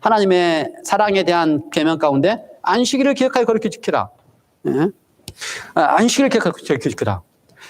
하나님의 사랑에 대한 계명 가운데 안식일을 기억하여 그렇게 지키라. 예? 안식일을 기억하여 그렇게 지키라.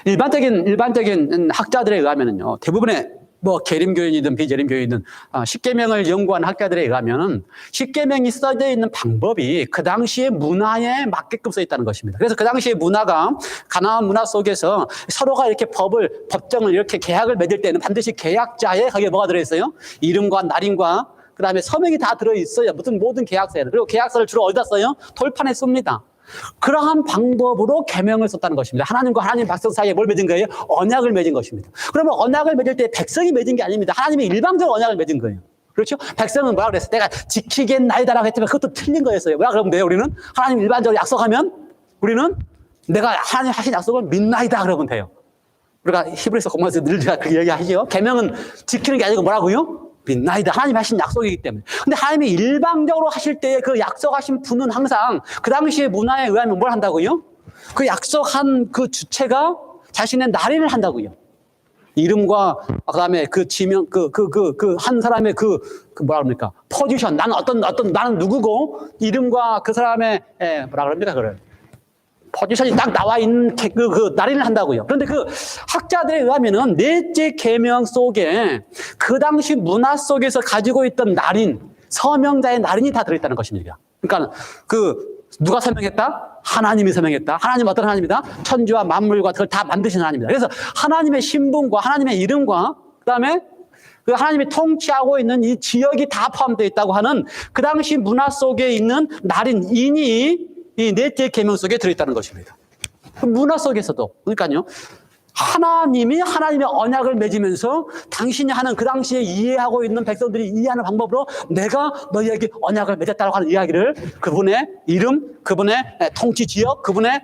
일반적인 학자들에 의하면은요, 대부분의 뭐 계림교인이든 비계림교인이든 십계명을 연구한 학자들에 의하면 십계명이 써져 있는 방법이 그 당시의 문화에 맞게끔 써 있다는 것입니다. 그래서 그 당시의 문화가 가나안 문화 속에서 서로가 이렇게 법정을 이렇게 계약을 맺을 때는 반드시 계약자에 거기에 뭐가 들어있어요? 이름과 날인과 그 다음에 서명이 다 들어있어요. 모든 계약서에는. 그리고 계약서를 주로 어디다 써요? 돌판에 씁니다. 그러한 방법으로 계명을 썼다는 것입니다. 하나님과 하나님 백성 사이에 뭘 맺은 거예요? 언약을 맺은 것입니다. 그러면 언약을 맺을 때 백성이 맺은 게 아닙니다. 하나님이 일방적으로 언약을 맺은 거예요. 그렇죠? 백성은 뭐라 그랬어요? 내가 지키겠나이다라고 했지만 그것도 틀린 거였어요. 뭐라 그러면 돼요? 우리는 하나님 일반적으로 약속하면 우리는 내가 하나님 하신 약속을 믿나이다 그러면 돼요. 우리가 히브리서 공부에서 늘 그렇게 얘기하시죠. 계명은 지키는 게 아니고 뭐라고요? 믿나이다. 하나님 하신 약속이기 때문에. 근데 하나님이 일방적으로 하실 때의 그 약속하신 분은 항상 그 당시의 문화에 의하면 뭘 한다고요? 그 약속한 그 주체가 자신의 날인을 한다고요. 이름과 그다음에 그 지명 한 사람의 뭐라 그럽니까? 포지션. 나는 나는 누구고 이름과 그 사람의 뭐라 그럽니까? 그걸. 포지션이 딱 나와 있는 그 날인을 한다고요. 그런데 그 학자들에 의하면은 넷째 계명 속에 그 당시 문화 속에서 가지고 있던 날인, 서명자의 날인이 다 들어있다는 것입니다. 그러니까 누가 서명했다? 하나님이 서명했다. 하나님 어떤 하나님이다? 천지와 만물과 그걸 다 만드신 하나님이다. 그래서 하나님의 신분과 하나님의 이름과 그다음에 그 하나님이 통치하고 있는 이 지역이 다 포함되어 있다고 하는 그 당시 문화 속에 있는 날인이 이 넷째 계명 속에 들어있다는 것입니다. 문화 속에서도 그러니까요. 하나님이 하나님의 언약을 맺으면서 당신이 하는 그 당시에 이해하고 있는 백성들이 이해하는 방법으로 내가 너희에게 언약을 맺었다고 하는 이야기를 그분의 이름, 그분의 통치 지역, 그분의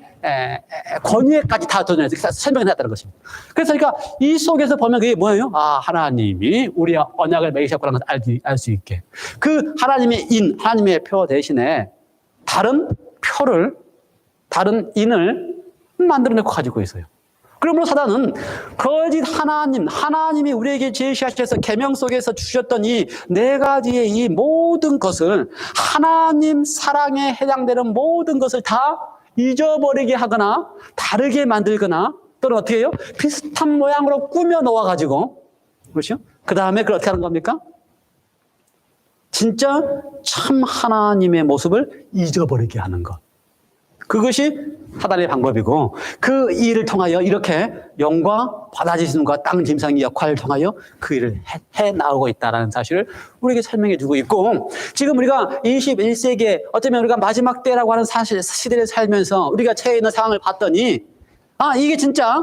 권위에까지 다 설명해 놨다는 것입니다. 그래서 그러니까 이 속에서 보면 그게 뭐예요? 하나님이 우리와 언약을 맺으셨구나 것을 알 수 있게. 그 하나님의 하나님의 표 대신에 다른 인을 만들어내고 가지고 있어요. 그러므로 사단은 거짓 하나님이 우리에게 제시하셔서 계명 속에서 주셨던 이 네 가지의 이 모든 것을 하나님 사랑에 해당되는 모든 것을 다 잊어버리게 하거나 다르게 만들거나 또는 어떻게 해요? 비슷한 모양으로 꾸며 놓아가지고 그렇죠? 그 다음에 그걸 어떻게 하는 겁니까? 진짜 참 하나님의 모습을 잊어버리게 하는 것. 그것이 사단의 방법이고 그 일을 통하여 이렇게 영과 바다 짐승과 땅 짐승의 역할을 통하여 그 일을 해 나오고 있다는 사실을 우리에게 설명해 주고 있고 지금 우리가 21세기에 어쩌면 우리가 마지막 때라고 하는 시대를 살면서 우리가 처해 있는 상황을 봤더니 이게 진짜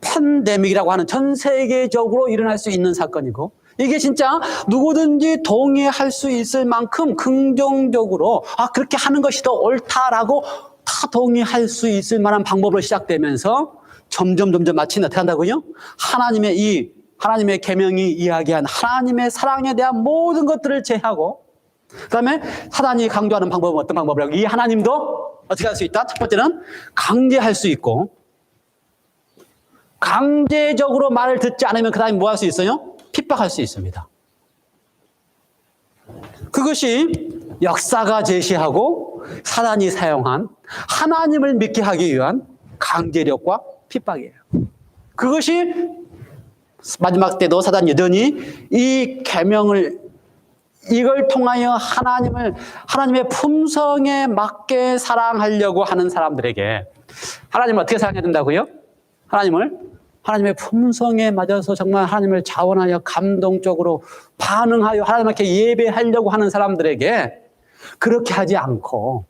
팬데믹이라고 하는 전 세계적으로 일어날 수 있는 사건이고 이게 진짜 누구든지 동의할 수 있을 만큼 긍정적으로 그렇게 하는 것이 더 옳다라고 다 동의할 수 있을 만한 방법으로 시작되면서 점점 마치 어떻게 한다고요? 하나님의 계명이 이야기한 하나님의 사랑에 대한 모든 것들을 제하고 그다음에 사단이 강조하는 방법은 어떤 방법이라고? 이 하나님도 어떻게 할 수 있다? 첫 번째는 강제할 수 있고 강제적으로 말을 듣지 않으면 그 다음에 뭐 할 수 있어요? 핍박할 수 있습니다. 그것이 역사가 제시하고 사단이 사용한 하나님을 믿게 하기 위한 강제력과 핍박이에요. 그것이 마지막 때도 사단 여전히 이 계명을 이걸 통하여 하나님의 품성에 맞게 사랑하려고 하는 사람들에게 하나님을 어떻게 사랑해야 된다고요? 하나님의 품성에 맞아서 정말 하나님을 자원하여 감동적으로 반응하여 하나님께 예배하려고 하는 사람들에게 그렇게 하지 않고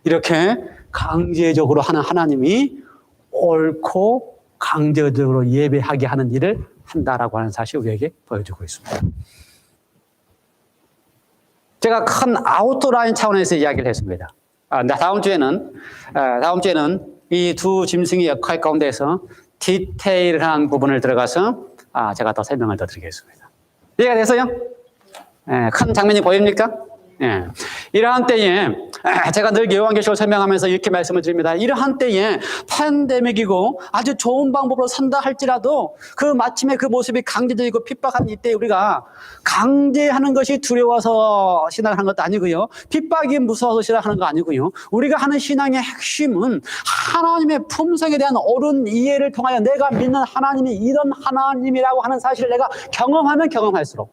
이렇게 강제적으로 하는 하나님이 옳고 강제적으로 예배하게 하는 일을 한다라고 하는 사실을 우리에게 보여주고 있습니다. 제가 큰 아웃라인 차원에서 이야기를 했습니다. 다음 주에는 이 두 짐승의 역할 가운데서 디테일한 부분을 들어가서 제가 더 설명을 더 드리겠습니다. 이해가 됐어요? 큰 장면이 보입니까? 이러한 때에 제가 늘 요한계시록을 설명하면서 이렇게 말씀을 드립니다. 이러한 때에 팬데믹이고 아주 좋은 방법으로 산다 할지라도 그 마침에 그 모습이 강제적이고 핍박하는 이때 우리가 강제하는 것이 두려워서 신앙을 하는 것도 아니고요. 핍박이 무서워서 신앙하는 거 아니고요. 우리가 하는 신앙의 핵심은 하나님의 품성에 대한 옳은 이해를 통하여 내가 믿는 하나님이 이런 하나님이라고 하는 사실을 내가 경험하면 경험할수록,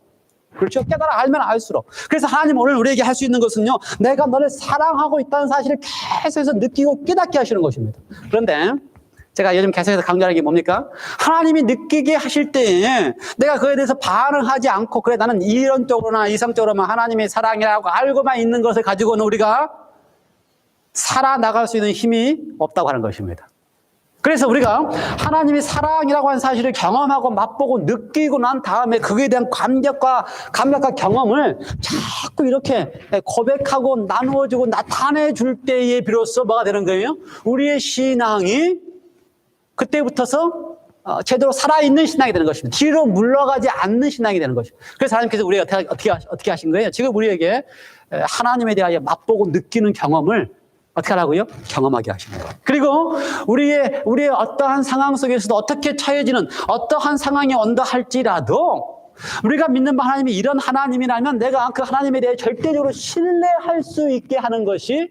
그렇죠? 깨달아 알면 알수록. 그래서 하나님 오늘 우리에게 할 수 있는 것은요, 내가 너를 사랑하고 있다는 사실을 계속해서 느끼고 깨닫게 하시는 것입니다. 그런데 제가 요즘 계속해서 강조하는 게 뭡니까? 하나님이 느끼게 하실 때에 내가 그에 대해서 반응하지 않고, 그래 나는 이론적으로나 이성적으로만 하나님이 사랑이라고 알고만 있는 것을 가지고는 우리가 살아나갈 수 있는 힘이 없다고 하는 것입니다. 그래서 우리가 하나님이 사랑이라고 하는 사실을 경험하고 맛보고 느끼고 난 다음에 그에 대한 감격과 경험을 자꾸 이렇게 고백하고 나누어주고 나타내 줄 때에 비로소 뭐가 되는 거예요? 우리의 신앙이 그때부터서 제대로 살아있는 신앙이 되는 것입니다. 뒤로 물러가지 않는 신앙이 되는 것입니다. 그래서 하나님께서 우리가 어떻게 하신 거예요? 지금 우리에게 하나님에 대하여 맛보고 느끼는 경험을 어떻게 하라고요? 경험하게 하시는 거예요. 그리고 우리의 어떠한 상황 속에서도 어떻게 처해지는 어떠한 상황이 온다 할지라도 우리가 믿는 하나님이 이런 하나님이라면 내가 그 하나님에 대해 절대적으로 신뢰할 수 있게 하는 것이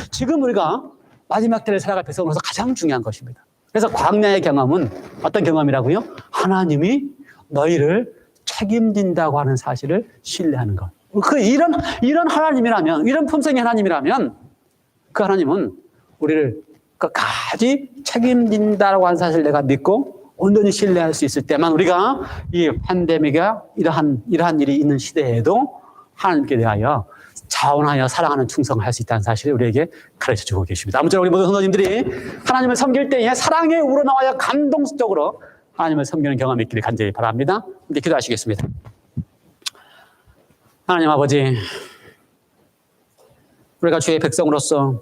지금 우리가 마지막 때를 살아갈 백성으로서 가장 중요한 것입니다. 그래서 광야의 경험은 어떤 경험이라고요? 하나님이 너희를 책임진다고 하는 사실을 신뢰하는 것. 이런 하나님이라면, 이런 품성의 하나님이라면 그 하나님은 우리를 끝까지 책임진다라고 하는 사실을 내가 믿고 온전히 신뢰할 수 있을 때만 우리가 이 팬데믹이 이러한 일이 있는 시대에도 하나님께 대하여 자원하여 사랑하는 충성을 할 수 있다는 사실을 우리에게 가르쳐주고 계십니다. 아무쪼록 우리 모든 성도님들이 하나님을 섬길 때에 사랑에 우러나와야 감동적으로 하나님을 섬기는 경험이 있기를 간절히 바랍니다. 이제 기도하시겠습니다. 하나님 아버지, 우리가 주의 백성으로서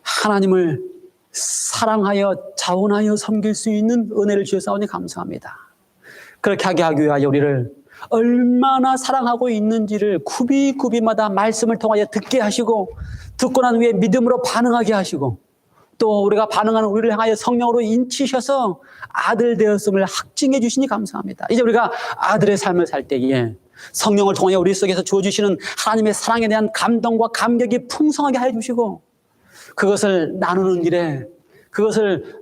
하나님을 사랑하여 자원하여 섬길 수 있는 은혜를 주셔서 감사합니다. 그렇게 하게 하기 위하여 우리를 얼마나 사랑하고 있는지를 구비마다 말씀을 통하여 듣게 하시고 듣고 난 후에 믿음으로 반응하게 하시고 또 우리가 반응하는 우리를 향하여 성령으로 인치셔서 아들 되었음을 확증해 주시니 감사합니다. 이제 우리가 아들의 삶을 살 때에 성령을 통하여 우리 속에서 주어주시는 하나님의 사랑에 대한 감동과 감격이 풍성하게 해주시고 그것을 나누는 일에, 그것을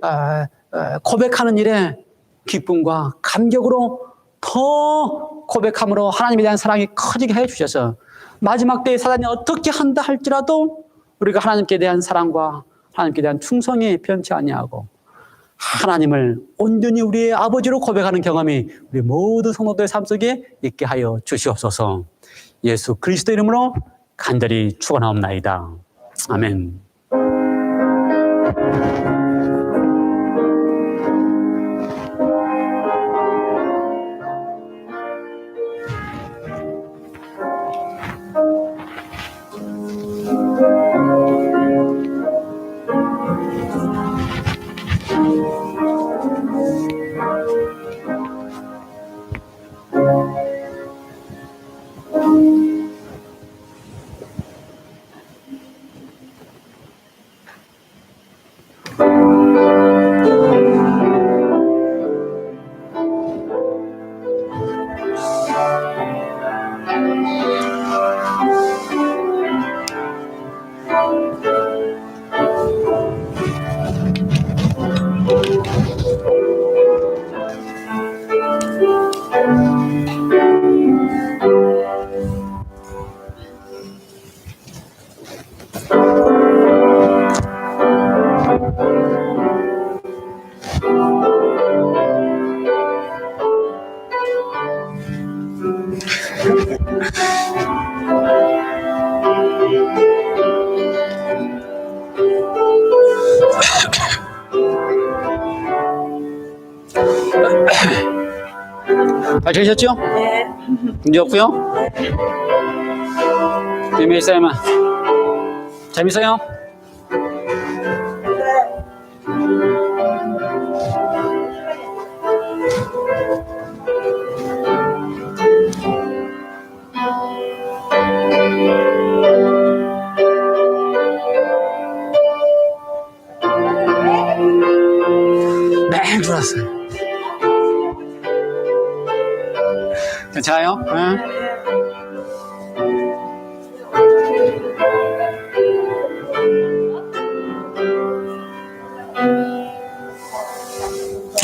고백하는 일에 기쁨과 감격으로 더 고백함으로 하나님에 대한 사랑이 커지게 해주셔서 마지막 때에 사단이 어떻게 한다 할지라도 우리가 하나님께 대한 사랑과 하나님께 대한 충성이 변치 아니하고 하나님을 온전히 우리의 아버지로 고백하는 경험이 우리 모든 성도들의 삶 속에 있게 하여 주시옵소서. 예수 그리스도 이름으로 간절히 축원하옵나이다. 아멘. 잘 지내셨죠? 네. 문제 없고요? 재미있어요? 재밌어요? 괜찮아요? 응?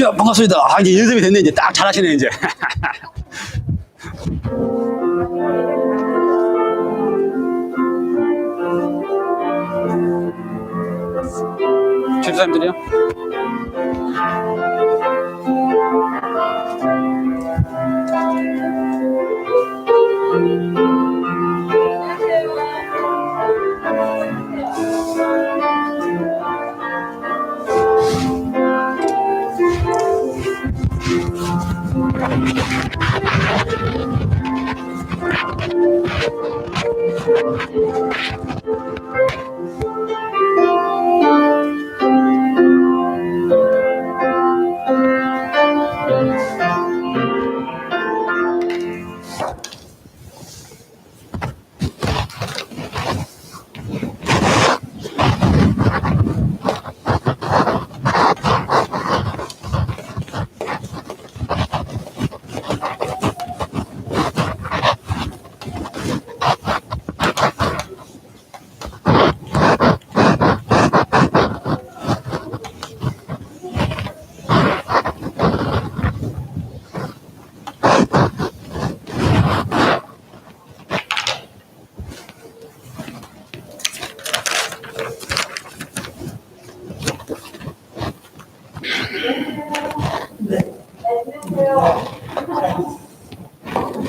야, 반갑습니다. 아, 이제 연습이 됐네. 이제 딱 잘하시네, 이제. 집사님들이요?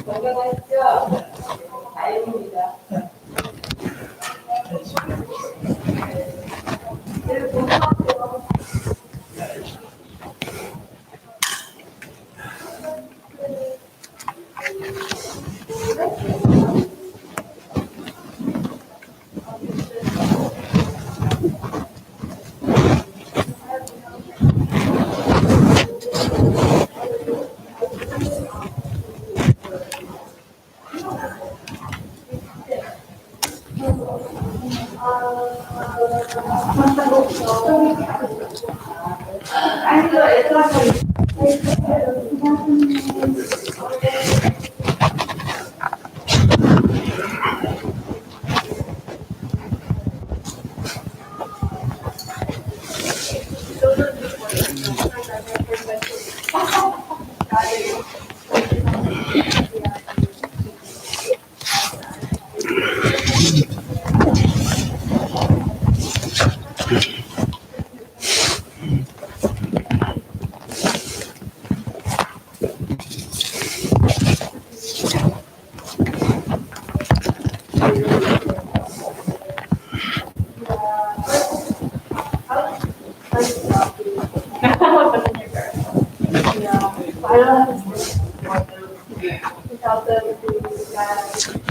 건강하시죠? 다행입니다. Without the